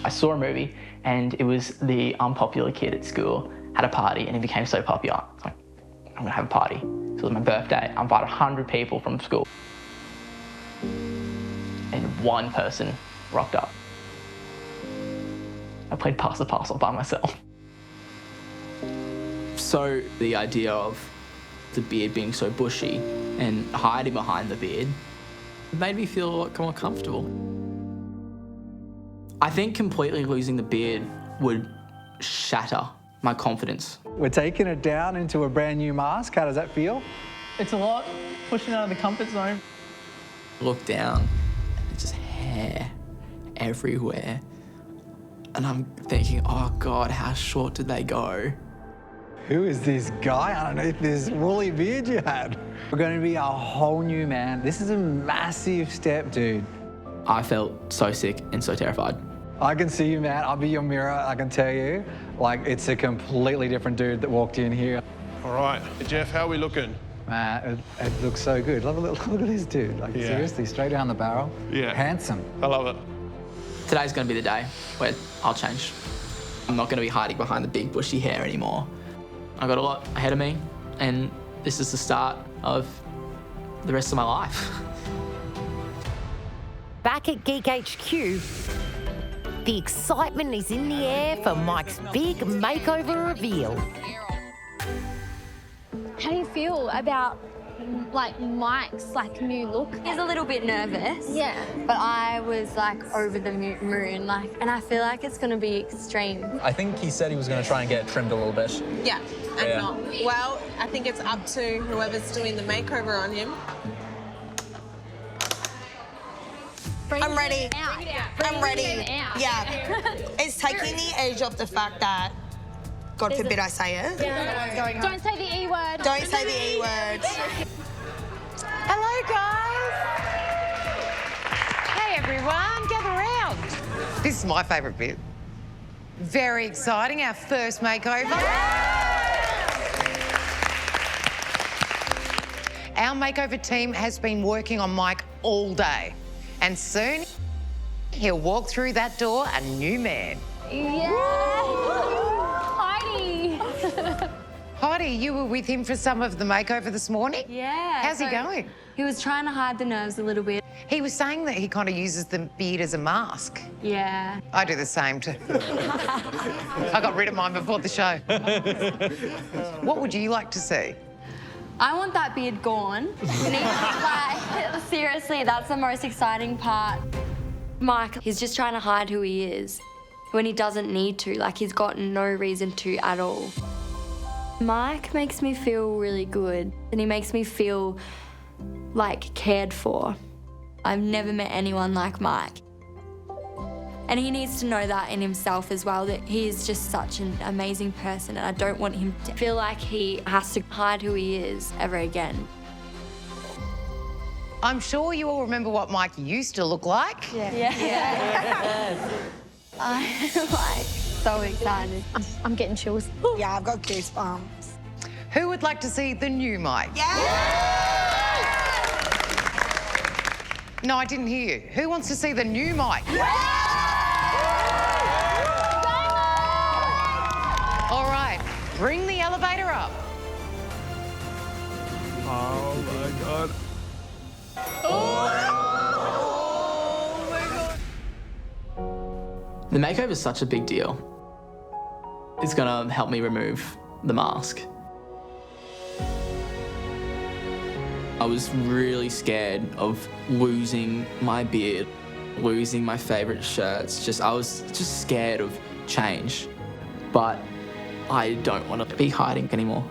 I saw a movie and it was the unpopular kid at school had a party and he became so popular. I was like, I'm gonna have a party. So it was my birthday. I invited 100 people from school. And one person rocked up. I played Pass the Parcel by myself. So the idea of the beard being so bushy and hiding behind the beard made me feel a lot more comfortable. I think completely losing the beard would shatter my confidence. We're taking it down into a brand new mask. How does that feel? It's a lot, pushing out of the comfort zone. Look down, and it's just hair everywhere. And I'm thinking, oh God, how short did they go? Who is this guy underneath this woolly beard you had? We're going to be a whole new man. This is a massive step, dude. I felt so sick and so terrified. I can see you, man. I'll be your mirror, I can tell you. Like, it's a completely different dude that walked in here. All right, Jeff, how are we looking? Man, it looks so good. Look at this dude. Like, seriously, straight down the barrel. Yeah. Handsome. I love it. Today's going to be the day where I'll change. I'm not going to be hiding behind the big bushy hair anymore. I've got a lot ahead of me, and this is the start of the rest of my life. Back at Geek HQ, the excitement is in the air for Mike's big makeover reveal. How do you feel about Mike's new look? He's a little bit nervous. Yeah. But I was over the moon, and I feel like it's gonna be extreme. I think he said he was going to try and get it trimmed a little bit. Yeah, and not. Well, I think it's up to whoever's doing the makeover on him. I'm ready. I'm ready. Yeah. It's taking the edge off the fact that, God forbid I say it. Don't say the E word. Don't say the E word. Hello, guys. Hey, everyone, gather round. This is my favourite bit. Very exciting, our first makeover. Our makeover team has been working on Mike all day, and soon he'll walk through that door a new man. Yeah. Heidi. Heidi, you were with him for some of the makeover this morning? Yeah. How's he going? He was trying to hide the nerves a little bit. He was saying that he kind of uses the beard as a mask. Yeah. I do the same too. I got rid of mine before the show. What would you like to see? I want that beard gone. Like, seriously, that's the most exciting part. Mike, he's just trying to hide who he is when he doesn't need to. Like, he's got no reason to at all. Mike makes me feel really good, and he makes me feel, like, cared for. I've never met anyone like Mike. And he needs to know that in himself as well, that he is just such an amazing person, and I don't want him to feel like he has to hide who he is ever again. I'm sure you all remember what Mike used to look like. Yeah. I'm like so excited. I'm getting chills. Yeah, I've got goosebumps. Who would like to see the new Mike? No, I didn't hear you. Who wants to see the new Mike? All right, bring the elevator up. Oh my God. The makeover is such a big deal. It's gonna help me remove the mask. I was really scared of losing my beard, losing my favourite shirts. I was just scared of change. But I don't want to be hiding anymore.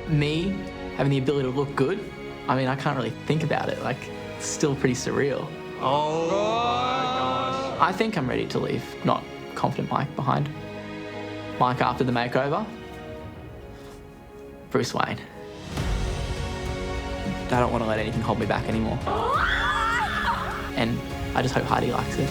Me having the ability to look good, I mean, I can't really think about it. Like, it's still pretty surreal. Oh my gosh. I think I'm ready to leave not confident Mike behind. Mike after the makeover, Bruce Wayne. I don't want to let anything hold me back anymore. And I just hope Heidi likes it.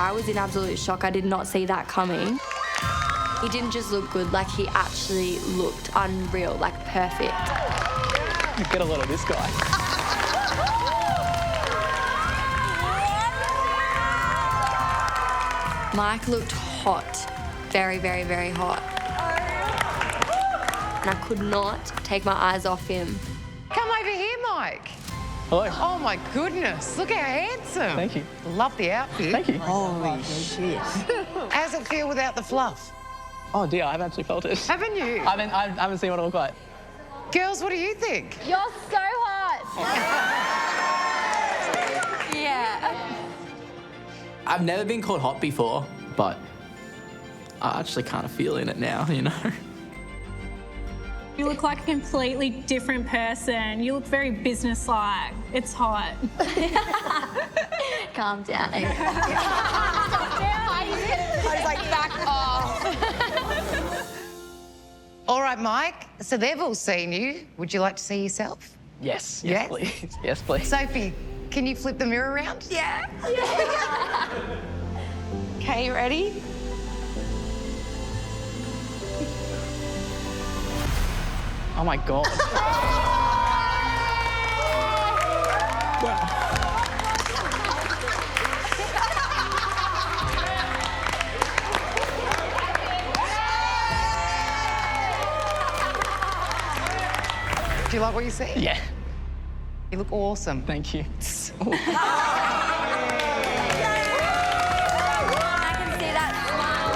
I was in absolute shock. I did not see that coming. He didn't just look good, like he actually looked unreal, like perfect. Get a load of this guy. Mike looked hot, very, very, very hot. And I could not take my eyes off him. Come over here, Mike. Hello. Oh my goodness, look how handsome. Thank you. Love the outfit. Thank you. Holy shit. How's it feel without the fluff? Oh dear, I haven't actually felt it. Haven't you? I haven't seen what it looked like. Girls, what do you think? You're so hot. Yeah. I've never been called hot before, but I actually kind of feel in it now, you know? You look like a completely different person. You look very businesslike. It's hot. Calm down. I was like, back off. All right, Mike, so they've all seen you. Would you like to see yourself? Yes. Yes? Please. Yes, please. Sophie, can you flip the mirror around? Yeah. Okay, you ready? Oh my God. Do you like what you see? Yeah. You look awesome. Thank you. I can see that smile.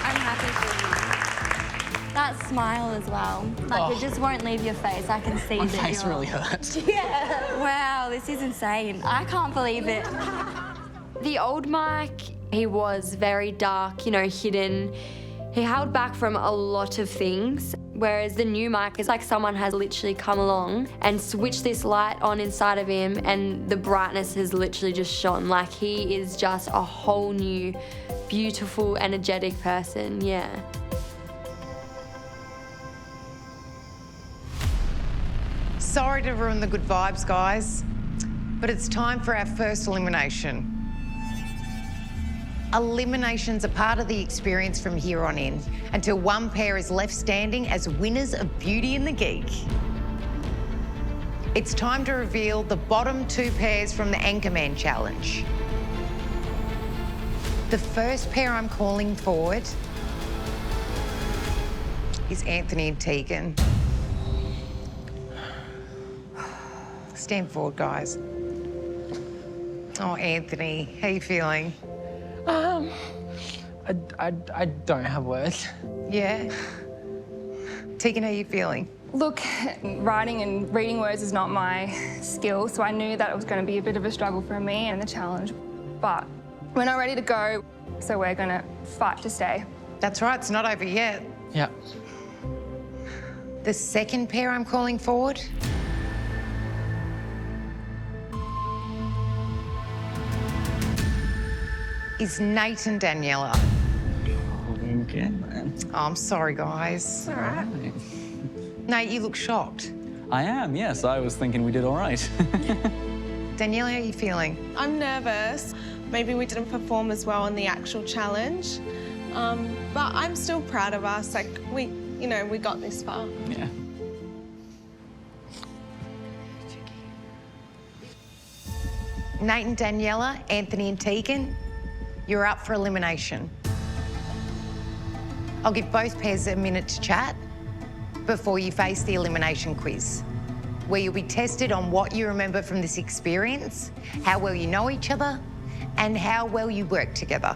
I'm happy for you. That smile as well. Like, it just won't leave your face. I can see My that face you're... really hurts. Yeah. Wow, this is insane. I can't believe it. The old Mike, he was very dark, you know, hidden. He held back from a lot of things, whereas the new Mike is like someone has literally come along and switched this light on inside of him, and the brightness has literally just shone. Like, he is just a whole new, beautiful, energetic person, yeah. Sorry to ruin the good vibes, guys, but it's time for our first elimination. Elimination's a part of the experience from here on in, until one pair is left standing as winners of Beauty and the Geek. It's time to reveal the bottom 2 pairs from the Anchorman Challenge. The first pair I'm calling forward is Anthony and Tegan. Stand forward, guys. Oh, Anthony, how you feeling? I don't have words. Yeah? Tegan, how you feeling? Look, writing and reading words is not my skill, so I knew that it was going to be a bit of a struggle for me and the challenge. But we're not ready to go, so we're going to fight to stay. That's right, it's not over yet. Yeah. The second pair I'm calling forward is Nate and Daniela. Okay, man. Oh, I'm sorry, guys. All right. Nate, you look shocked. I am, yes. I was thinking we did all right. Daniela, how are you feeling? I'm nervous. Maybe we didn't perform as well in the actual challenge. But I'm still proud of us. Like, we got this far. Yeah. Nate and Daniela, Anthony and Tegan, you're up for elimination. I'll give both pairs a minute to chat before you face the elimination quiz, where you'll be tested on what you remember from this experience, how well you know each other, and how well you work together.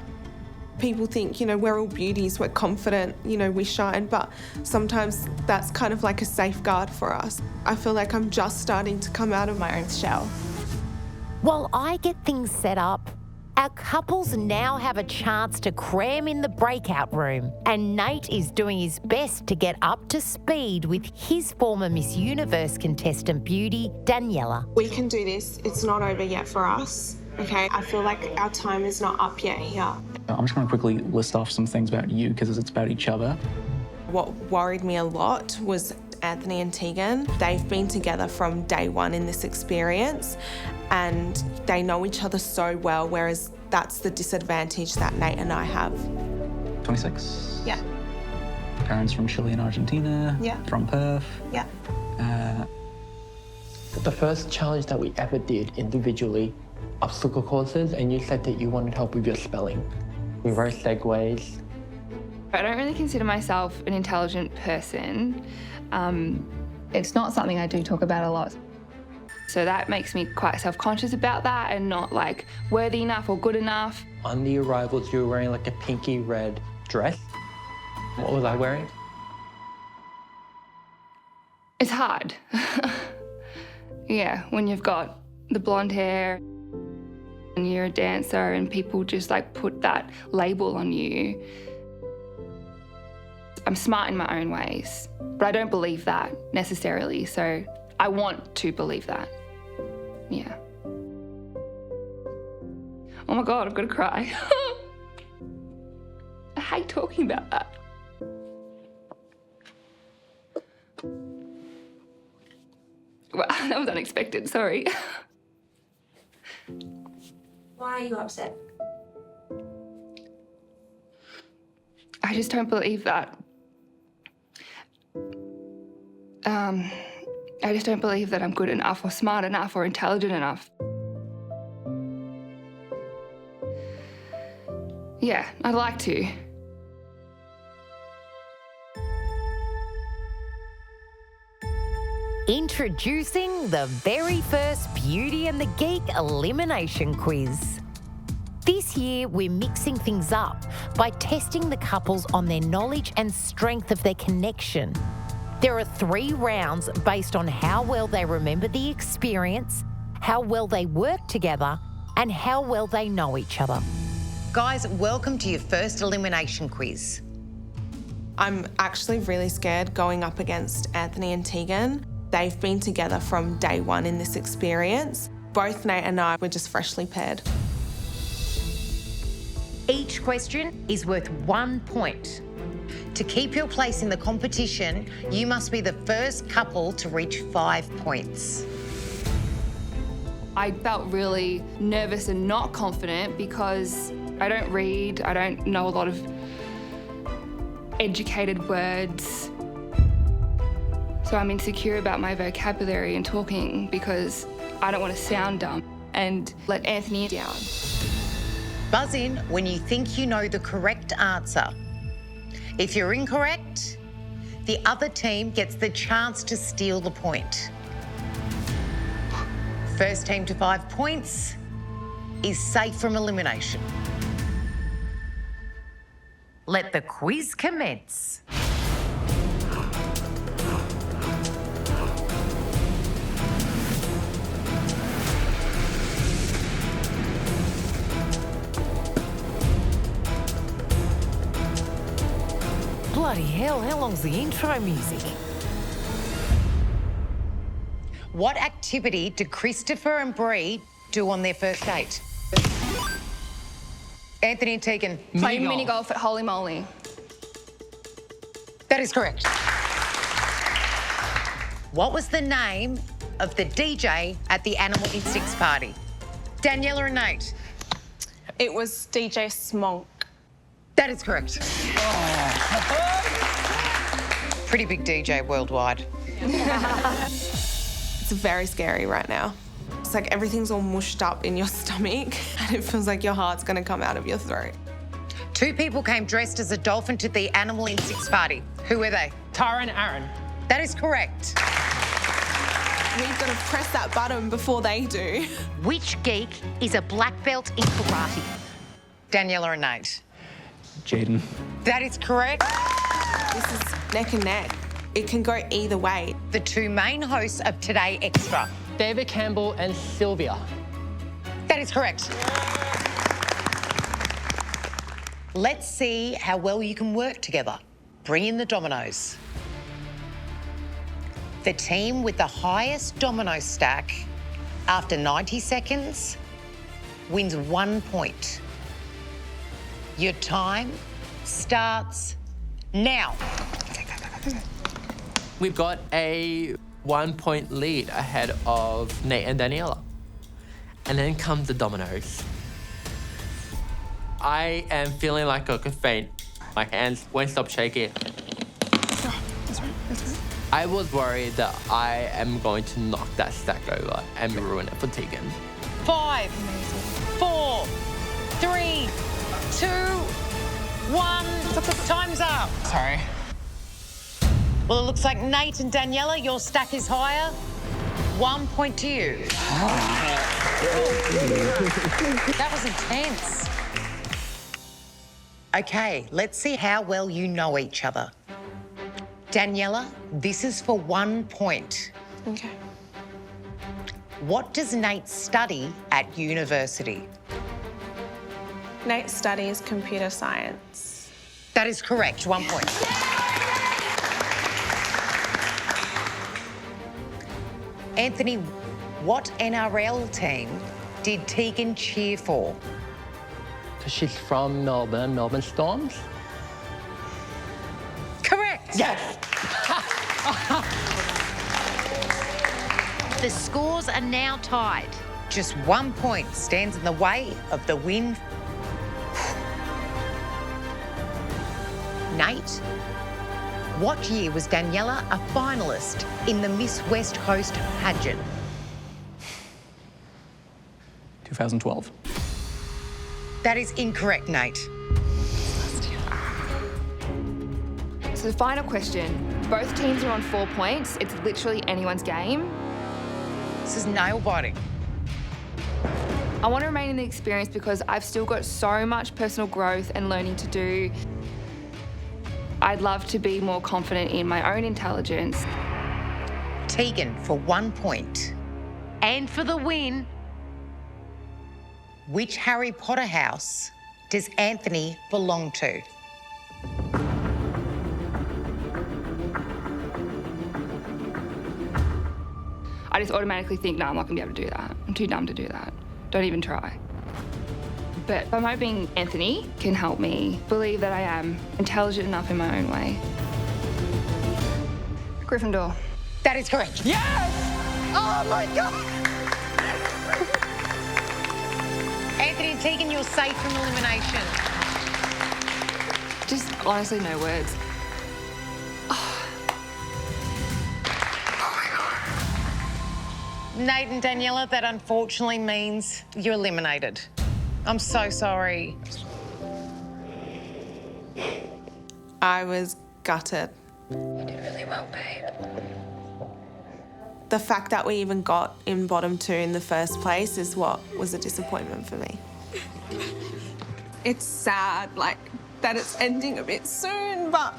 People think, we're all beauties, we're confident, we shine, but sometimes that's kind of like a safeguard for us. I feel like I'm just starting to come out of my own shell. While I get things set up, our couples now have a chance to cram in the breakout room, and Nate is doing his best to get up to speed with his former Miss Universe contestant beauty, Daniela. We can do this. It's not over yet for us, okay? I feel like our time is not up yet here. I'm just going to quickly list off some things about you because it's about each other. What worried me a lot was Anthony and Tegan. They've been together from day one in this experience and they know each other so well, whereas that's the disadvantage that Nate and I have. 26? Yeah. Parents from Chile and Argentina? Yeah. From Perth? Yeah. The first challenge that we ever did individually, obstacle courses, and you said that you wanted help with your spelling. Reverse segues. I don't really consider myself an intelligent person. It's not something I do talk about a lot. So that makes me quite self-conscious about that and not like worthy enough or good enough. On the arrivals, you were wearing like a pinky red dress. What was I wearing? It's hard. Yeah, when you've got the blonde hair and you're a dancer and people just like put that label on you. I'm smart in my own ways, but I don't believe that necessarily, so I want to believe that. Yeah. Oh my God, I'm gonna cry. I hate talking about that. Well, that was unexpected, sorry. Why are you upset? I just don't believe that. I just don't believe that I'm good enough or smart enough or intelligent enough. Yeah, I'd like to. Introducing the very first Beauty and the Geek elimination quiz. This year, we're mixing things up by testing the couples on their knowledge and strength of their connection. There are 3 rounds based on how well they remember the experience, how well they work together, and how well they know each other. Guys, welcome to your first elimination quiz. I'm actually really scared going up against Anthony and Tegan. They've been together from day one in this experience. Both Nate and I were just freshly paired. Each question is worth 1 point. To keep your place in the competition, you must be the first couple to reach 5 points. I felt really nervous and not confident because I don't read, I don't know a lot of educated words. So I'm insecure about my vocabulary and talking because I don't want to sound dumb and let Anthony down. Buzz in when you think you know the correct answer. If you're incorrect, the other team gets the chance to steal the point. First team to 5 points is safe from elimination. Let the quiz commence. Bloody hell, how long's the intro music? What activity did Christopher and Bree do on their first date? Anthony and Tegan. Playing mini golf at Holy Moly. That is correct. What was the name of the DJ at the Animal Instincts party? Daniela and Nate. It was DJ Smonk. That is correct. Pretty big DJ worldwide. It's very scary right now. It's like everything's all mushed up in your stomach and it feels like your heart's gonna come out of your throat. 2 people came dressed as a dolphin to the Animal Instincts party. Who were they? Tara and Aaron. That is correct. We've got to press that button before they do. Which geek is a black belt in karate? Daniela and Nate. Jaden. That is correct. This is neck and neck. It can go either way. The 2 main hosts of Today Extra. David Campbell and Sylvia. That is correct. Let's see how well you can work together. Bring in the dominoes. The team with the highest domino stack after 90 seconds wins 1 point. Your time starts now. We've got a 1 point lead ahead of Nate and Daniela. And then comes the dominoes. I am feeling like I could faint. My hands won't stop shaking. That's right. I was worried that I am going to knock that stack over and ruin it for Tegan. 5, 4, 3, 2, 1. Time's up. Sorry. Well, it looks like Nate and Daniela, your stack is higher. 1 point to you. That was intense. Okay, let's see how well you know each other. Daniela, this is for 1 point. Okay. What does Nate study at university? Nate studies computer science. That is correct, 1 point. Anthony, what NRL team did Tegan cheer for? Because she's from Melbourne Storms. Correct. Yes. The scores are now tied. Just 1 point stands in the way of the win. Nate, what year was Daniela a finalist in the Miss West Coast pageant? 2012. That is incorrect, Nate. So the final question. Both teams are on 4 points. It's literally anyone's game. This is nail-biting. I want to remain in the experience because I've still got so much personal growth and learning to do. I'd love to be more confident in my own intelligence. Tegan for 1 point. And for the win, which Harry Potter house does Anthony belong to? I just automatically think, no, I'm not going to be able to do that. I'm too dumb to do that. Don't even try. But I'm hoping Anthony can help me believe that I am intelligent enough in my own way. Gryffindor. That is correct. Yes! Oh my God! Anthony and Tegan, you're safe from elimination. Just honestly, no words. Nate and Daniela, that unfortunately means you're eliminated. I'm so sorry. I was gutted. You did really well, babe. The fact that we even got in bottom 2 in the first place is what was a disappointment for me. It's sad, like, that it's ending a bit soon, but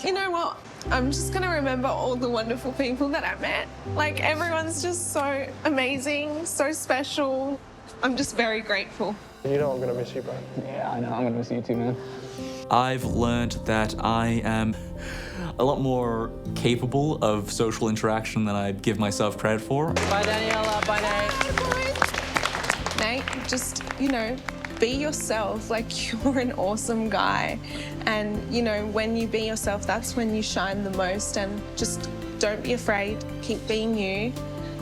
you know what? I'm just gonna remember all the wonderful people that I met. Like, everyone's just so amazing, so special. I'm just very grateful. You know I'm gonna miss you, bro. Yeah, I know. I'm gonna miss you too, man. I've learned that I am a lot more capable of social interaction than I give myself credit for. Bye, Daniela. Bye, Nate. Nate, just, you know, be yourself. Like, you're an awesome guy. And, you know, when you be yourself, that's when you shine the most. And just don't be afraid. Keep being you.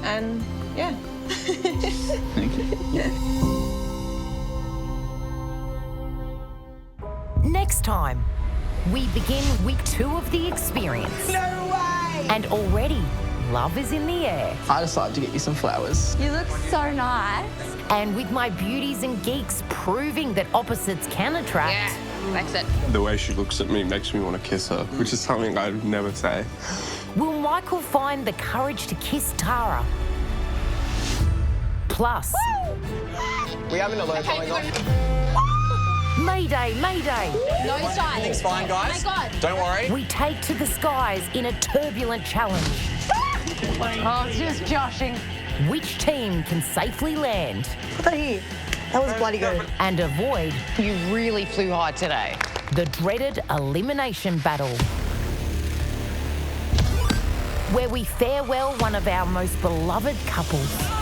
And, yeah. Thank you. Yeah. Next time, we begin week 2 of the experience. No way! And already, love is in the air. I decided to get you some flowers. You look so nice. And with my beauties and geeks proving that opposites can attract. Yeah, that's it. The way she looks at me makes me want to kiss her, which is something I'd never say. Will Michael find the courage to kiss Tara? Plus, We have an alert going on. Mayday, Mayday! No sign. Everything's fine, guys. Oh my God. Don't worry. We take to the skies in a turbulent challenge. Oh, it's just joshing. Which team can safely land? What the heck? That was bloody good. And avoid You really flew high today. the dreaded elimination battle, where we farewell one of our most beloved couples.